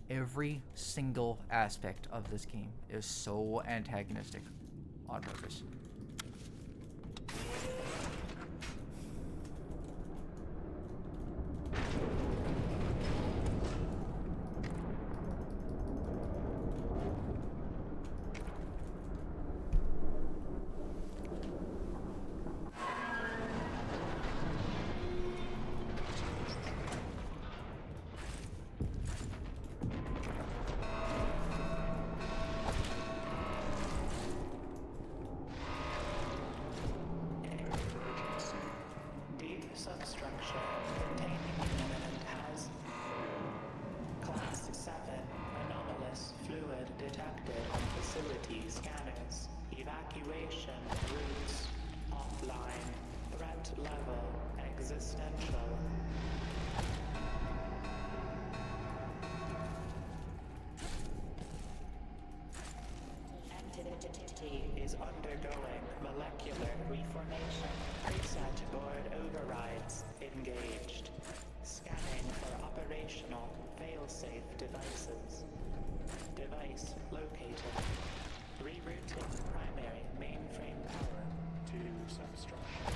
Every single aspect of this game is so antagonistic on purpose. Is undergoing molecular reformation. Preset board overrides engaged. Scanning for operational failsafe devices. Device located. Rerouting primary mainframe power to substructure.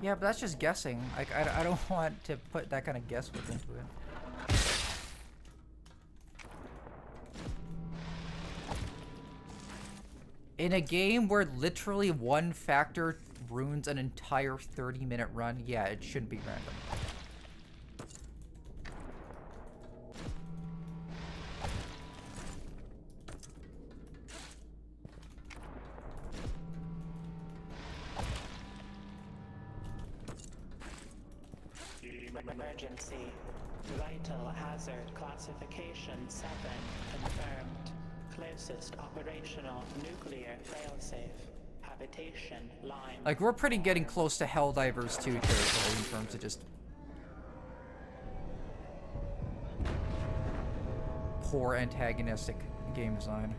Yeah, but that's just guessing. Like, I don't want to put that kind of guesswork into it. In a game where literally one factor ruins an entire 30-minute run, yeah, it shouldn't be random. Emergency. Vital hazard classification 7 confirmed. Closest operational nuclear failsafe. Habitation line. Like, we're pretty getting close to Helldivers 2 territory in terms of just poor antagonistic game design.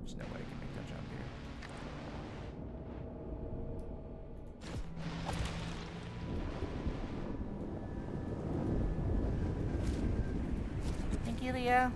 There's no way I can make that jump here. Thank you, Leah.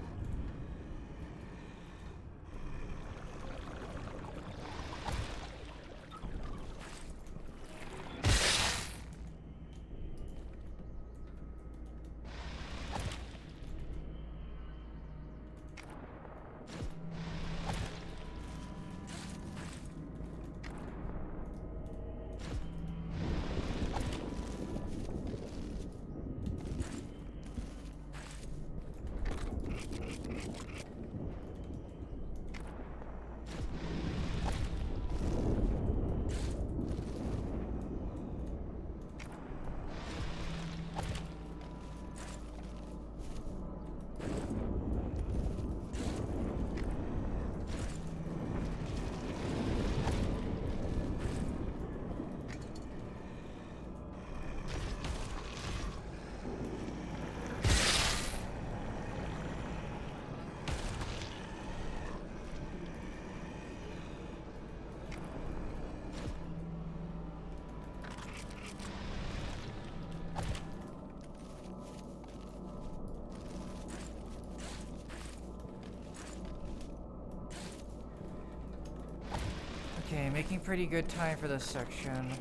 Okay, making pretty good time for this section.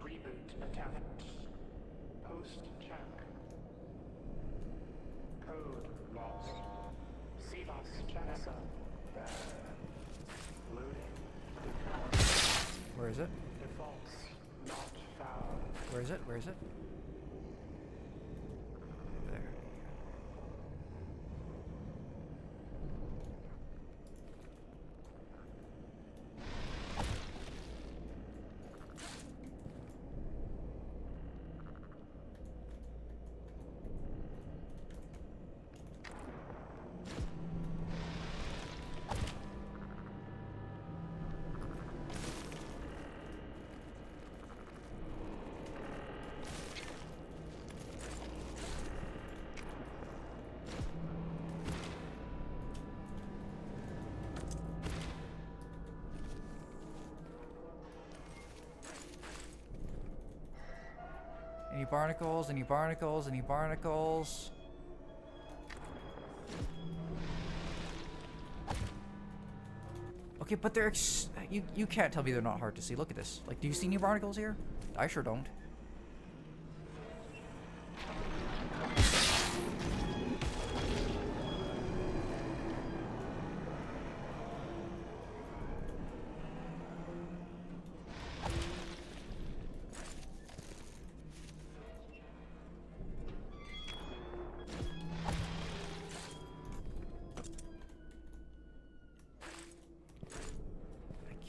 Reboot attempt. Where is it? Defaults not found. Where is it? Where is it? There. Any barnacles? Any barnacles? Any barnacles? Okay, but they're you can't tell me they're not hard to see. Look at this. Like, do you see any barnacles here? I sure don't.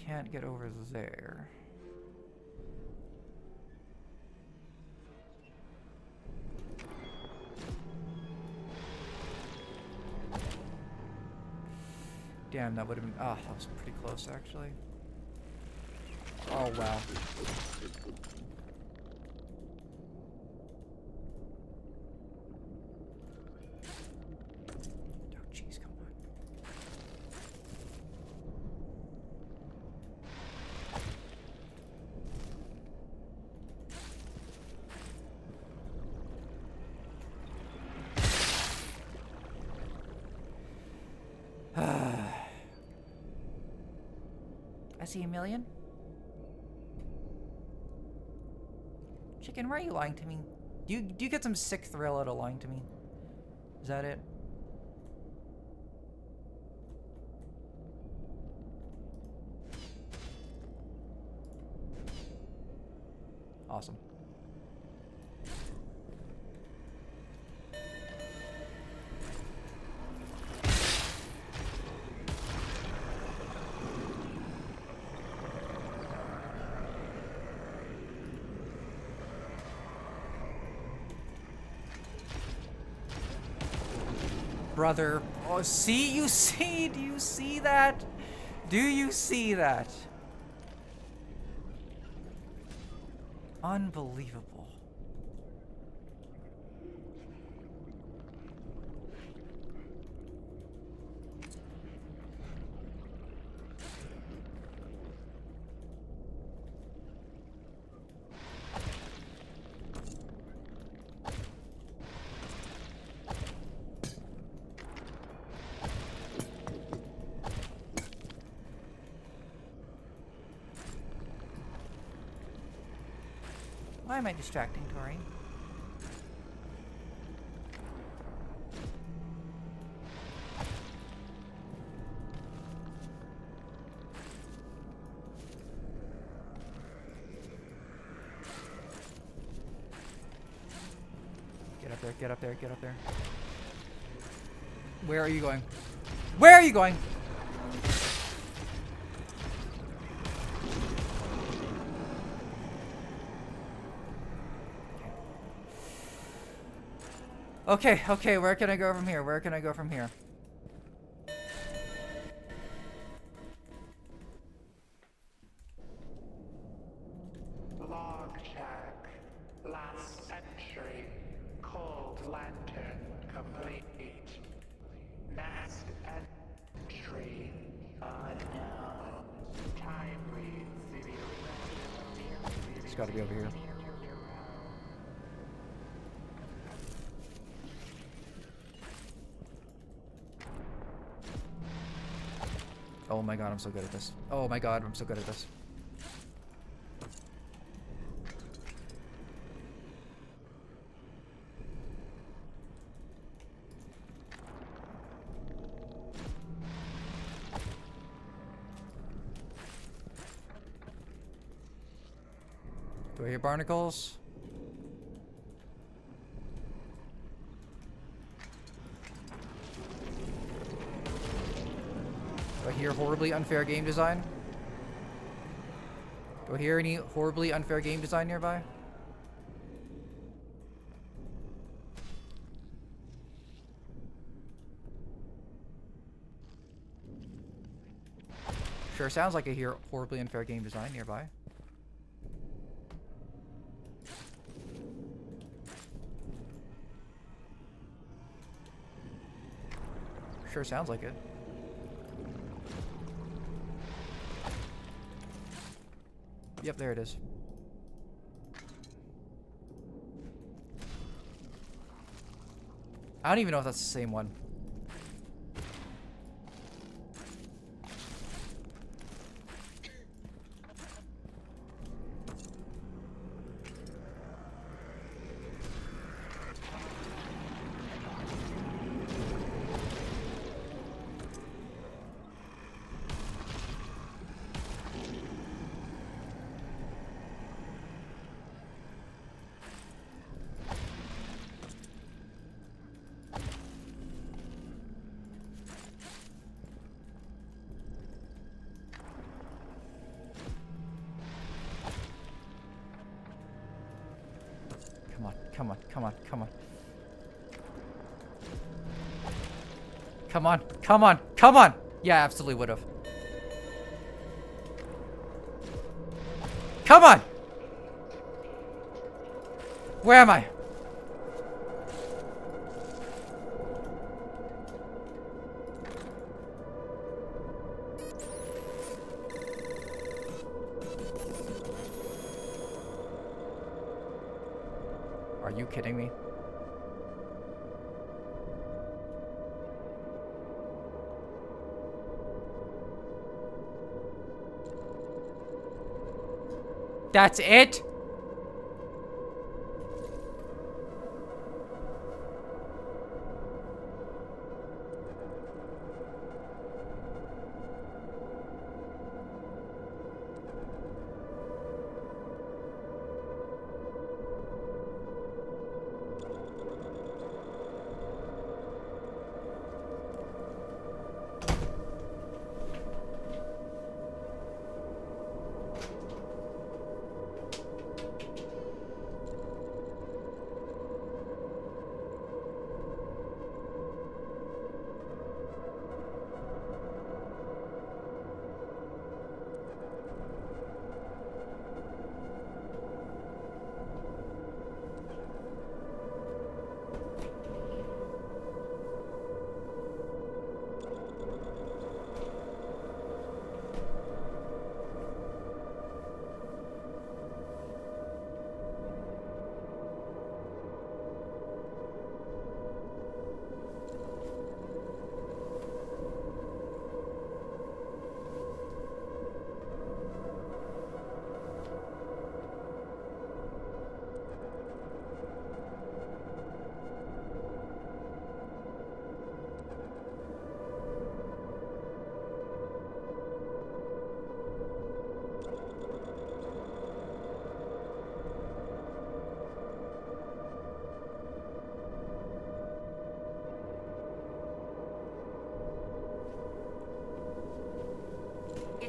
Can't get over there. Damn, that would have been. Ah, that was pretty close, actually. Oh, wow. Oh, jeez, come on. I see a million. Chicken, why are you lying to me? Do you get some sick thrill out of lying to me? Is that it? Awesome. Brother. Oh, see? You see? Do you see that? Do you see that? Unbelievable. Why am I distracting Tori? Get up there, get up there, get up there. Where are you going? Where are you going? Okay, okay, where can I go from here? Where can I go from here? Log check. Last entry. Cold lantern complete. Next entry. Unknown. Time reads 0. It's gotta be over here. Oh my god, I'm so good at this. Oh my god, I'm so good at this. Do I hear barnacles? Do I hear horribly unfair game design? Do I hear any horribly unfair game design nearby? Sure sounds like I hear horribly unfair game design nearby. Sure sounds like it. Yep, there it is. I don't even know if that's the same one. Come on, come on, come on. Come on, come on, come on! Yeah, I absolutely would have. Come on! Where am I? Are you kidding me? That's it?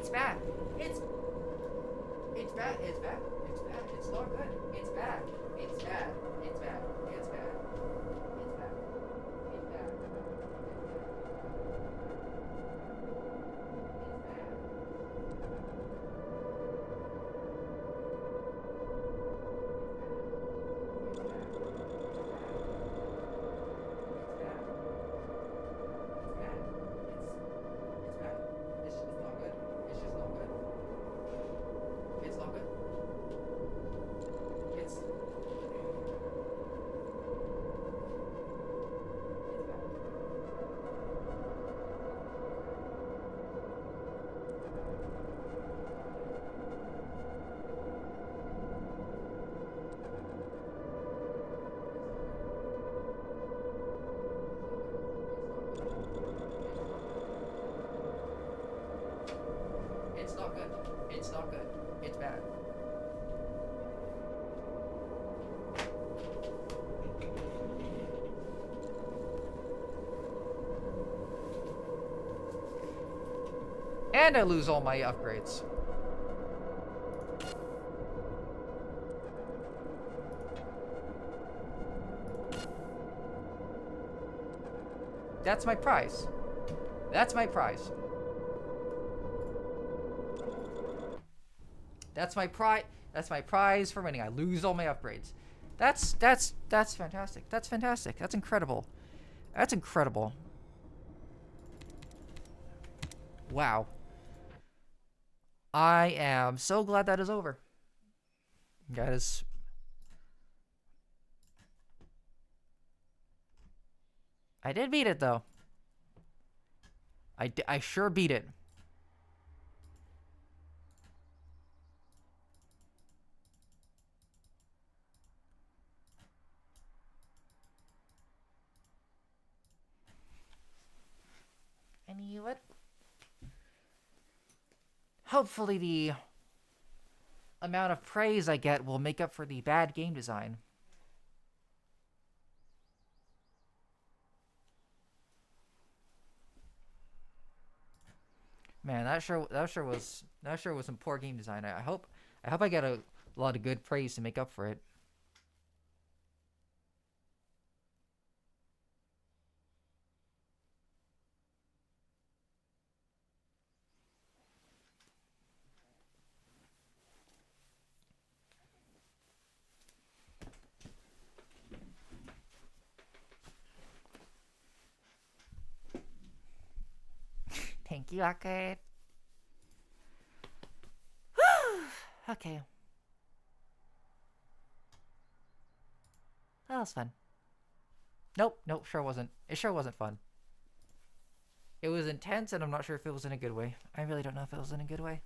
It's bad. It's bad. It's bad. It's bad. It's not good. It's bad. It's bad. It's bad. It's bad. It's bad. It's bad. And I lose all my upgrades. That's my prize. That's my prize. That's my prize. That's my prize for winning. I lose all my upgrades. That's fantastic. That's fantastic. That's incredible. That's incredible. Wow. I am so glad that is over. That is... I did beat it, though. I sure beat it. And you know what? Hopefully the amount of praise I get will make up for the bad game design. Man, that sure was some poor game design. I hope I get a lot of good praise to make up for it. Thank you, Arcade. Okay. That was fun. Nope, sure wasn't. It sure wasn't fun. It was intense, and I'm not sure if it was in a good way. I really don't know if it was in a good way.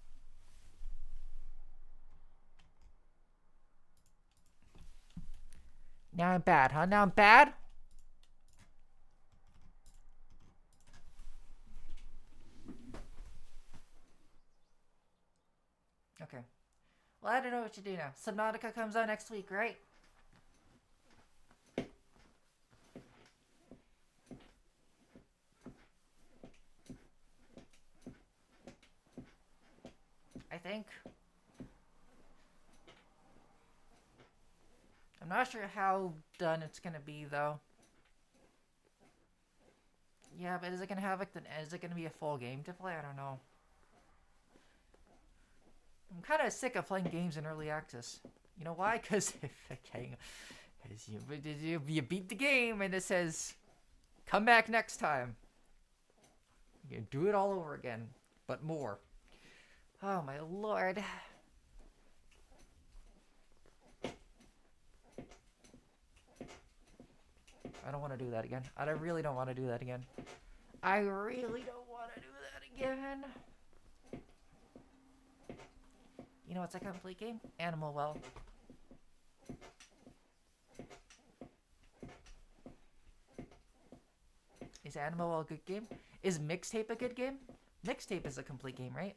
Now I'm bad, huh? Now I'm bad? Okay. Well, I don't know what to do now. Subnautica comes out next week, right? I think. I'm not sure how done it's gonna be, though. Yeah, but is it gonna have like is it gonna be a full game to play? I don't know. I'm kind of sick of playing games in early access. You know why? Because you beat the game and it says, come back next time. You do it all over again, but more. Oh my lord. I don't want to do that again. I really don't want to do that again. I really don't want to do that again. You know what's a complete game? Animal Well. Is Animal Well a good game? Is Mixtape a good game? Mixtape is a complete game, right?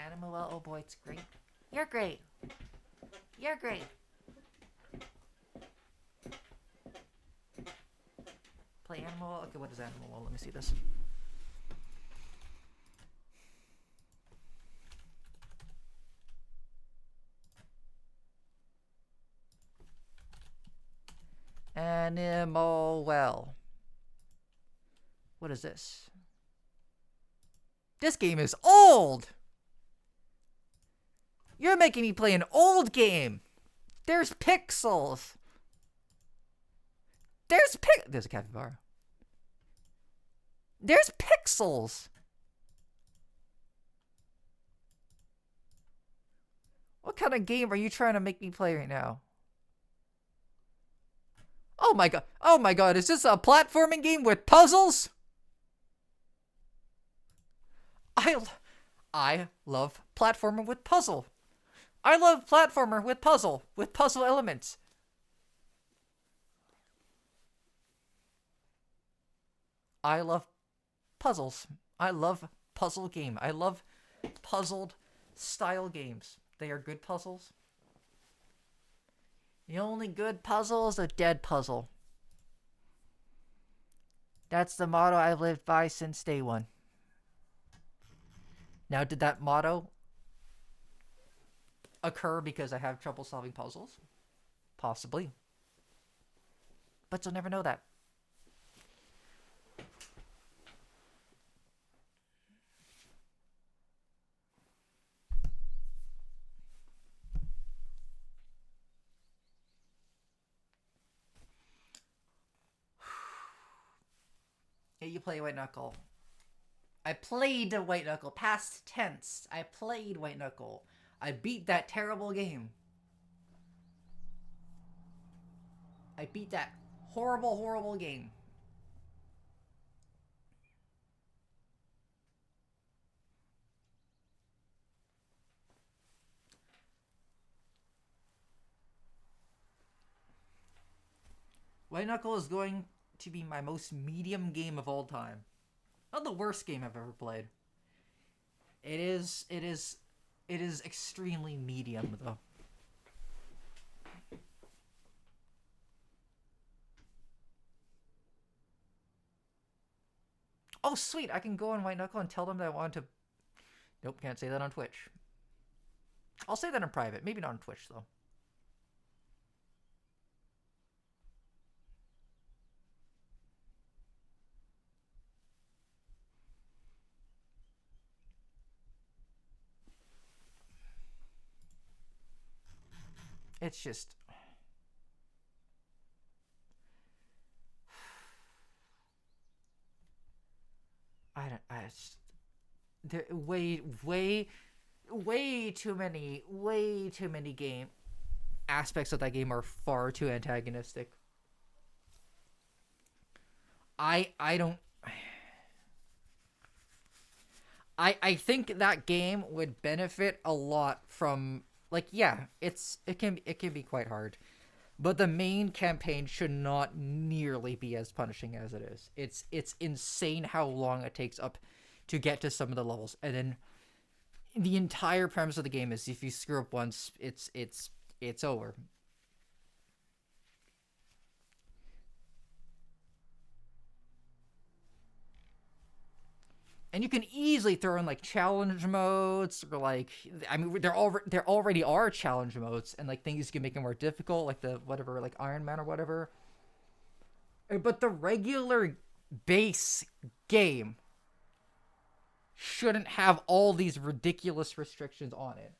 Animal Well, oh boy, it's great. You're great. You're great. Play Animal Well. Okay, what is Animal Well? Let me see this. Animal Well. What is this? This game is old! You're making me play an old game! There's pixels! There's a capybara. There's pixels! What kind of game are you trying to make me play right now? Oh my god. Oh my god, is this a platforming game with puzzles? I love platforming with puzzle. I love platformer with puzzle elements. I love puzzles. I love puzzle game. I love puzzled style games. They are good puzzles. The only good puzzle is a dead puzzle. That's the motto I've lived by since day one. Now, did that motto occur because I have trouble solving puzzles? Possibly. But you'll never know that. Yeah, you play White Knuckle. I played White Knuckle. Past tense. I played White Knuckle. I beat that terrible game. I beat that horrible, horrible game. White Knuckle is going to be my most medium game of all time. Not the worst game I've ever played. It is extremely medium though. Oh sweet, I can go on White Knuckle and tell them that I want to... Nope, can't say that on Twitch. I'll say that in private, maybe not on Twitch though. It's just... there way too many game aspects of that game are far too antagonistic. I think that game would benefit a lot from, like, yeah, it can be quite hard, but the main campaign should not nearly be as punishing as it is. It's insane how long it takes up to get to some of the levels, and then the entire premise of the game is if you screw up once, it's over. And you can easily throw in like challenge modes, or like, I mean, there already are challenge modes, and like things you can make it more difficult, like the whatever, like Iron Man or whatever. But the regular base game shouldn't have all these ridiculous restrictions on it.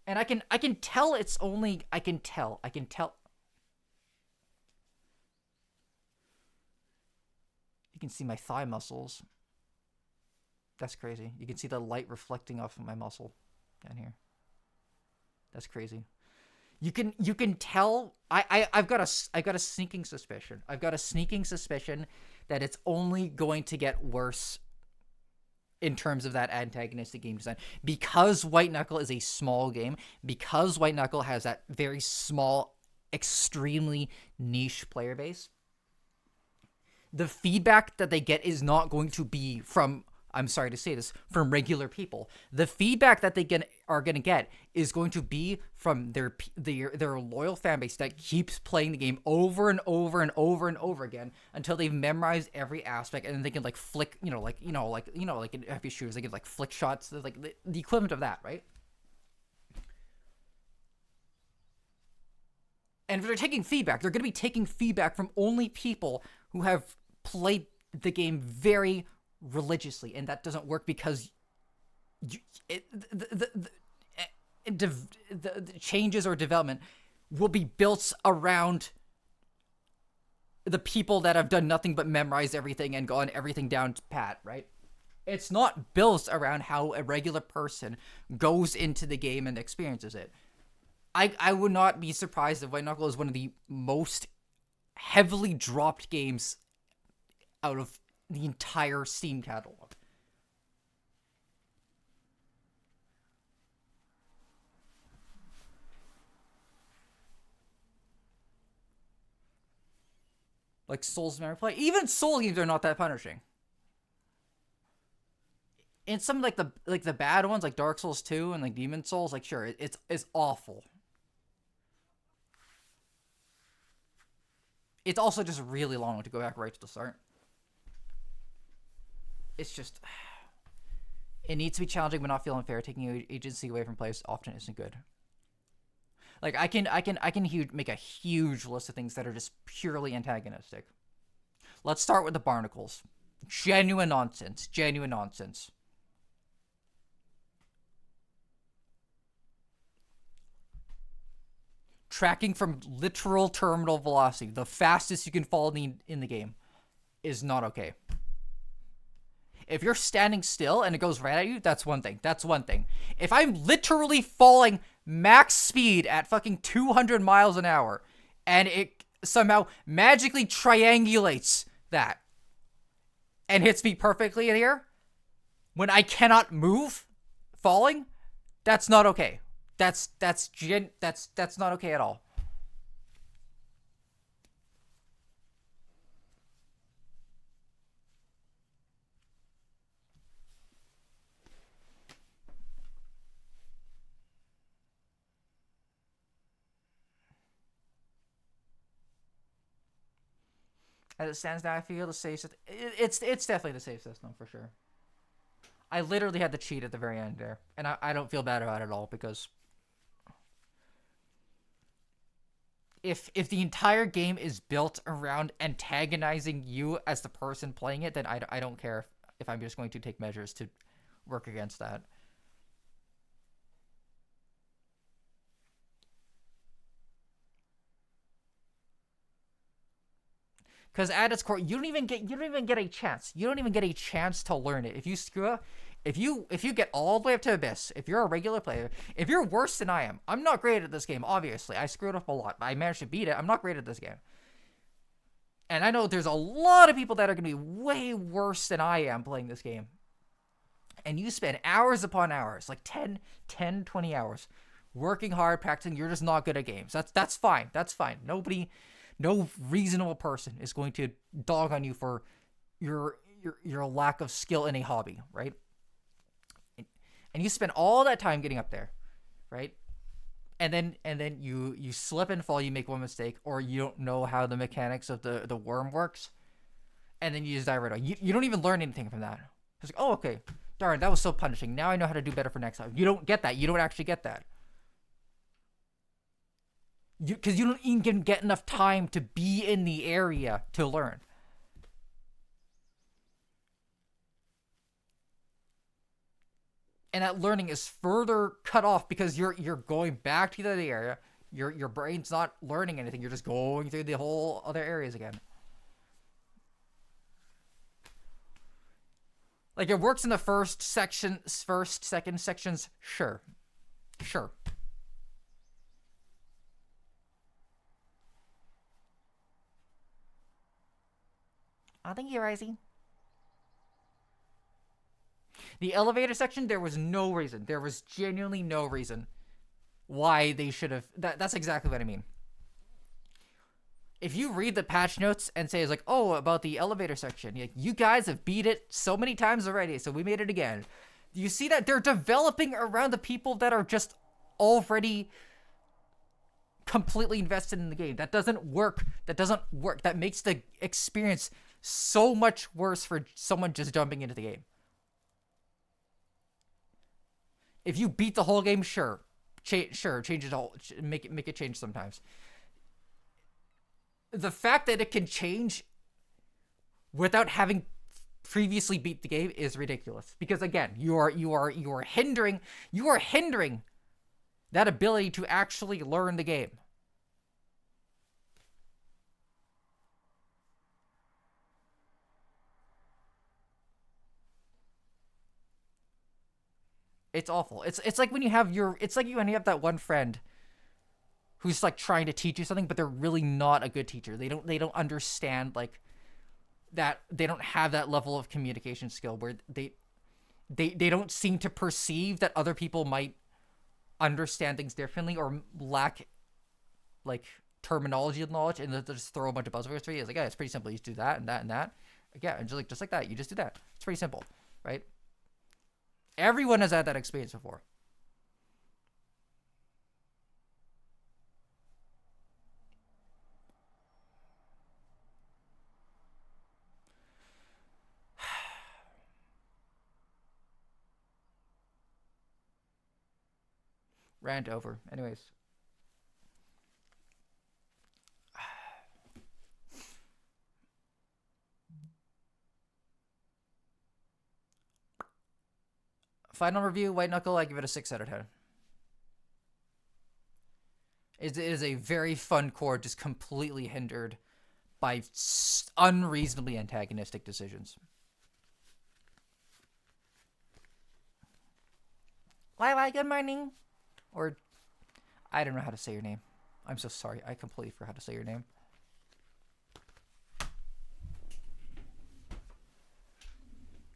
And I can tell it's only I can tell. You can see my thigh muscles. That's crazy. You can see the light reflecting off of my muscle down here. That's crazy. You can tell. I've got a sneaking suspicion. That it's only going to get worse in terms of that antagonistic game design, because White Knuckle is a small game. Because White Knuckle has that very small, extremely niche player base. The feedback that they get is not going to be from, I'm sorry to say this, from regular people. The feedback that they are going to get is going to be from their loyal fan base that keeps playing the game over and over and over and over again until they've memorized every aspect, and then they can like flick, like in FPS shooters, they can like flick shots, like the equivalent of that, right? And if they're taking feedback, they're going to be taking feedback from only people who have played the game very religiously, and that doesn't work because the changes or development will be built around the people that have done nothing but memorize everything and gone everything down to pat, right? It's not built around how a regular person goes into the game and experiences it. I would not be surprised if White Knuckle is one of the most heavily dropped games out of the entire Steam catalog. like Souls memory play. Even Soul games are not that punishing. In some like the bad ones, like Dark Souls 2 and like Demon Souls, like sure, it's awful. It's also just really long to go back right to the start. It's just, it needs to be challenging but not feel unfair. Taking agency away from players often isn't good. Like I can make a huge list of things that are just purely antagonistic. Let's start with the barnacles. Genuine nonsense. Genuine nonsense. Tracking from literal terminal velocity, the fastest you can fall in the game, is not okay. If you're standing still and it goes right at you, that's one thing. That's one thing. If I'm literally falling max speed at fucking 200 miles an hour and it somehow magically triangulates that and hits me perfectly in here when I cannot move falling, that's not okay. That's not okay at all. As it stands now, I feel the safe system. It's definitely the safe system for sure. I literally had to cheat at the very end there, and I don't feel bad about it at all because if the entire game is built around antagonizing you as the person playing it, then I don't care if I'm just going to take measures to work against that. Because at its core, you don't even get a chance. You don't even get a chance to learn it. If you screw up, if you get all the way up to Abyss, if you're a regular player, if you're worse than I am, I'm not great at this game, obviously. I screwed up a lot. I managed to beat it. I'm not great at this game. And I know there's a lot of people that are going to be way worse than I am playing this game. And you spend hours upon hours, like 10, 20 hours, working hard, practicing. You're just not good at games. That's fine. That's fine. No reasonable person is going to dog on you for your lack of skill in a hobby, right? And you spend all that time getting up there, right? And then you slip and fall, you make one mistake, or you don't know how the mechanics of the worm works, and then you just die right away. You don't even learn anything from that. It's like, oh, okay, darn, that was so punishing. Now I know how to do better for next time. You don't get that. You don't actually get that. Because you don't even get enough time to be in the area to learn. And that learning is further cut off because you're going back to the area. Your brain's not learning anything. You're just going through the whole other areas again. Like, it works in the first, second sections, sure. Oh, thank you, Rising. The elevator section, there was no reason. There was genuinely no reason why they should have. That's exactly what I mean. If you read the patch notes and say it's like, oh, about the elevator section, you guys have beat it so many times already, so we made it again. You see that they're developing around the people that are just already completely invested in the game. That doesn't work. That makes the experience so much worse for someone just jumping into the game. If you beat the whole game, sure, change it all, make it change sometimes. The fact that it can change without having previously beat the game is ridiculous. Because again, you are hindering that ability to actually learn the game. It's awful. It's like when you have that one friend who's like trying to teach you something, but they're really not a good teacher. They don't understand like that. They don't have that level of communication skill where they don't seem to perceive that other people might understand things differently or lack like terminology knowledge and just throw a bunch of buzzwords for you. It's like, yeah, it's pretty simple. You just do that and that and that. Yeah, and just like that, you just do that. It's pretty simple, right? Everyone has had that experience before. Rant over. Anyways. Final review, White Knuckle, I give it a 6 out of 10. It is a very fun core, just completely hindered by unreasonably antagonistic decisions. Why, good morning. Or, I don't know how to say your name. I'm so sorry. I completely forgot how to say your name.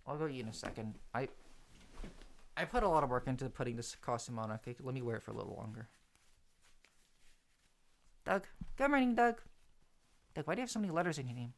I'll go eat in a second. I put a lot of work into putting this costume on. Okay, let me wear it for a little longer. Doug. Good morning, Doug. Doug, why do you have so many letters in your name?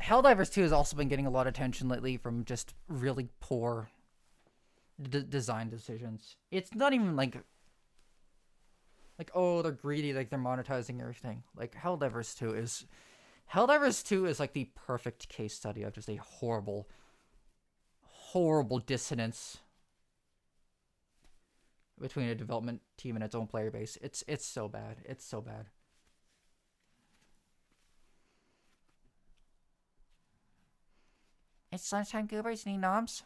Helldivers 2 has also been getting a lot of attention lately from just really poor design decisions. It's not even like, oh, they're greedy, like they're monetizing everything. Like Helldivers 2 is like the perfect case study of just a horrible dissonance between a development team and its own player base. It's so bad. It's so bad. It's lunchtime, goobers. Need noms?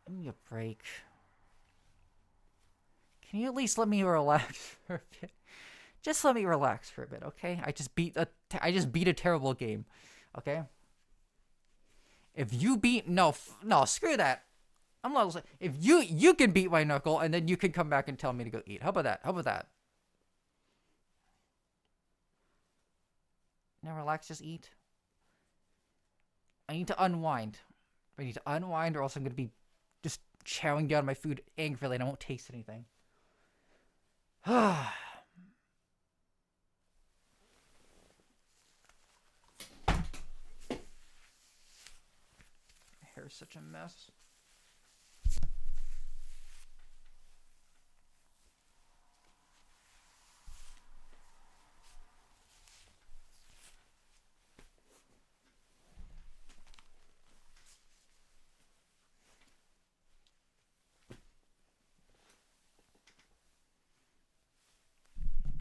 Give me a break. Can you at least let me relax for a bit? Just let me relax for a bit, okay? I just beat a terrible game, okay? If you beat no, screw that. I'm not. If you can beat my knuckle, and then you can come back and tell me to go eat. How about that? How about that? Now relax, just eat. I need to unwind. I need to unwind, or else I'm gonna be just chowing down my food angrily, and I won't taste anything. My hair's such a mess.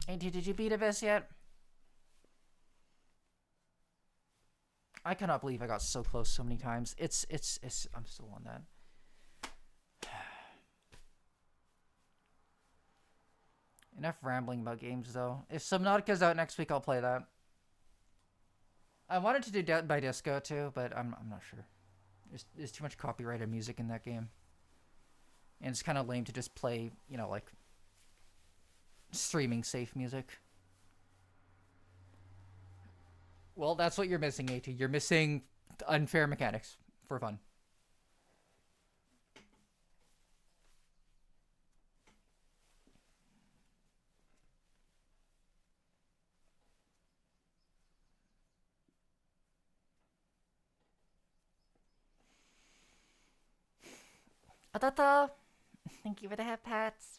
Hey, did you beat Abyss yet? I cannot believe I got so close so many times. It's I'm still on that. Enough rambling about games, though. If Subnautica's out next week, I'll play that. I wanted to do Dead by Disco, too, but I'm not sure. There's too much copyrighted music in that game. And it's kind of lame to just play, like, streaming safe music. Well, that's what you're missing, AT. You're missing unfair mechanics for fun. Atata! Thank you for the half pats.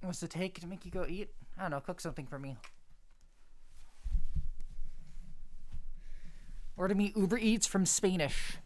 What's it take to make you go eat? I don't know, cook something for me. Order me Uber Eats from Spanish.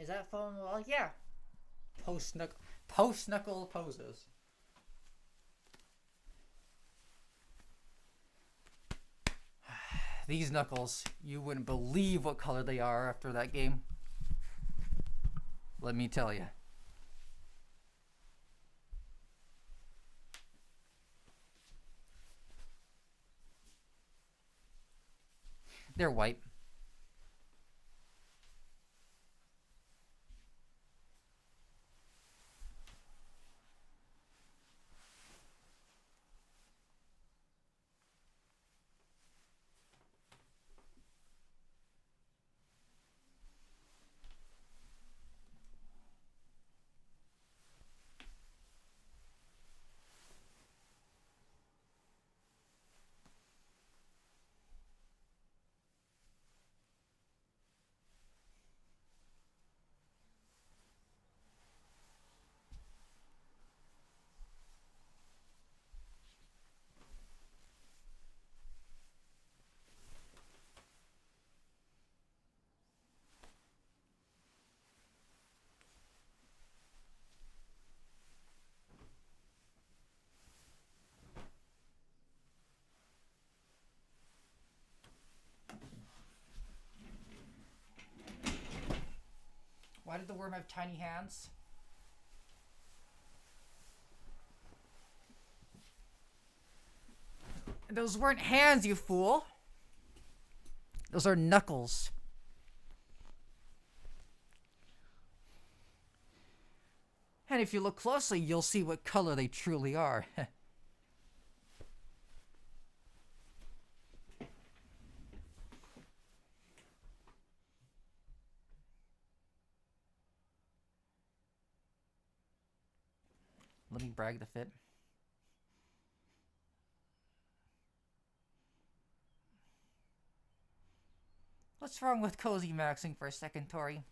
Is that phone well? Yeah. Post knuckle poses. These knuckles, you wouldn't believe what color they are after that game. Let me tell you. They're white. Why did the worm have tiny hands? Those weren't hands, you fool. Those are knuckles. And if you look closely, you'll see what color they truly are. Let me brag the fit. What's wrong with cozy maxing for a second, Tori?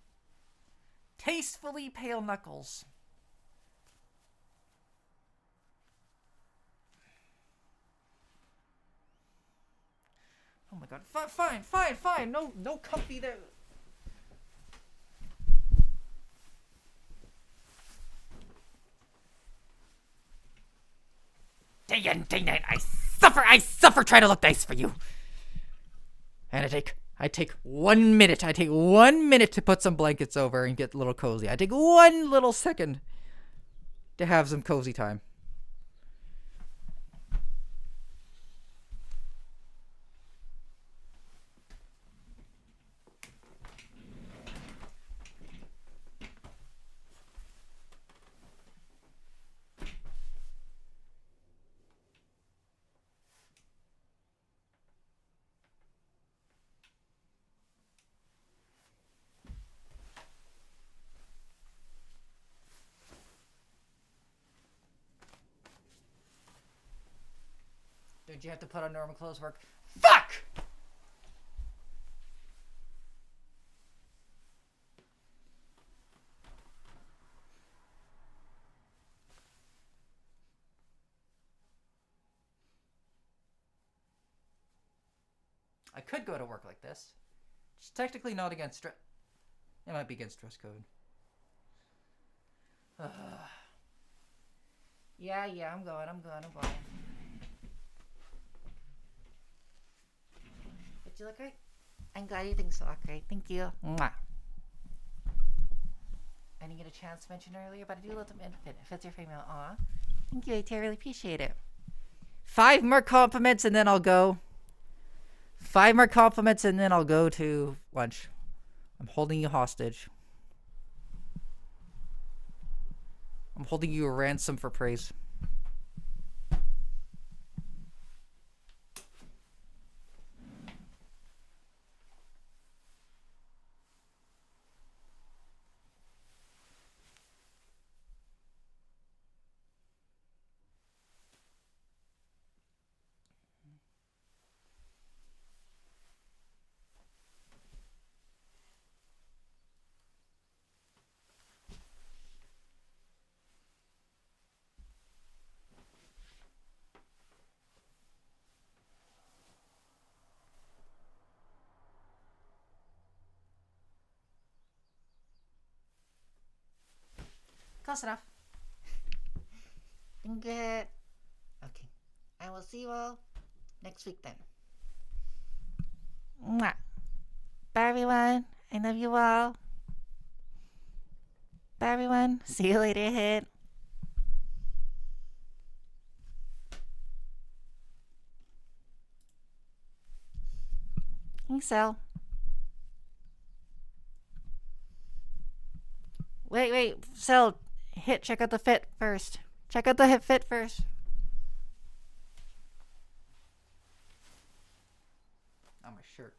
Tastefully pale knuckles. Oh my god. Fine. No comfy there. Day in, day night, I suffer trying to look nice for you. And I take 1 minute. I take 1 minute to put some blankets over and get a little cozy. I take 1 little second to have some cozy time. did you have to put on normal clothes work? Fuck! I could go to work like this. It's technically not against dress. It might be against dress code. Yeah, I'm going. But you look great. I'm glad you think so. Okay, thank you. Mwah. I didn't get a chance to mention earlier, but I do love them if it's your female. Aw. Thank you, I really appreciate it. 5 more compliments and then I'll go. 5 more compliments and then I'll go to lunch. I'm holding you hostage. I'm holding you a ransom for praise. Close enough. Good. Okay. I will see you all next week then. Mwah. Bye everyone. I love you all. Bye everyone. See you later, Hit. Thanks, Sal. Wait. Sal, Hit, check out the fit first. Check out the hip fit first. On my shirt.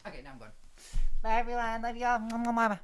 Okay, now I'm going. Bye everyone. Love y'all.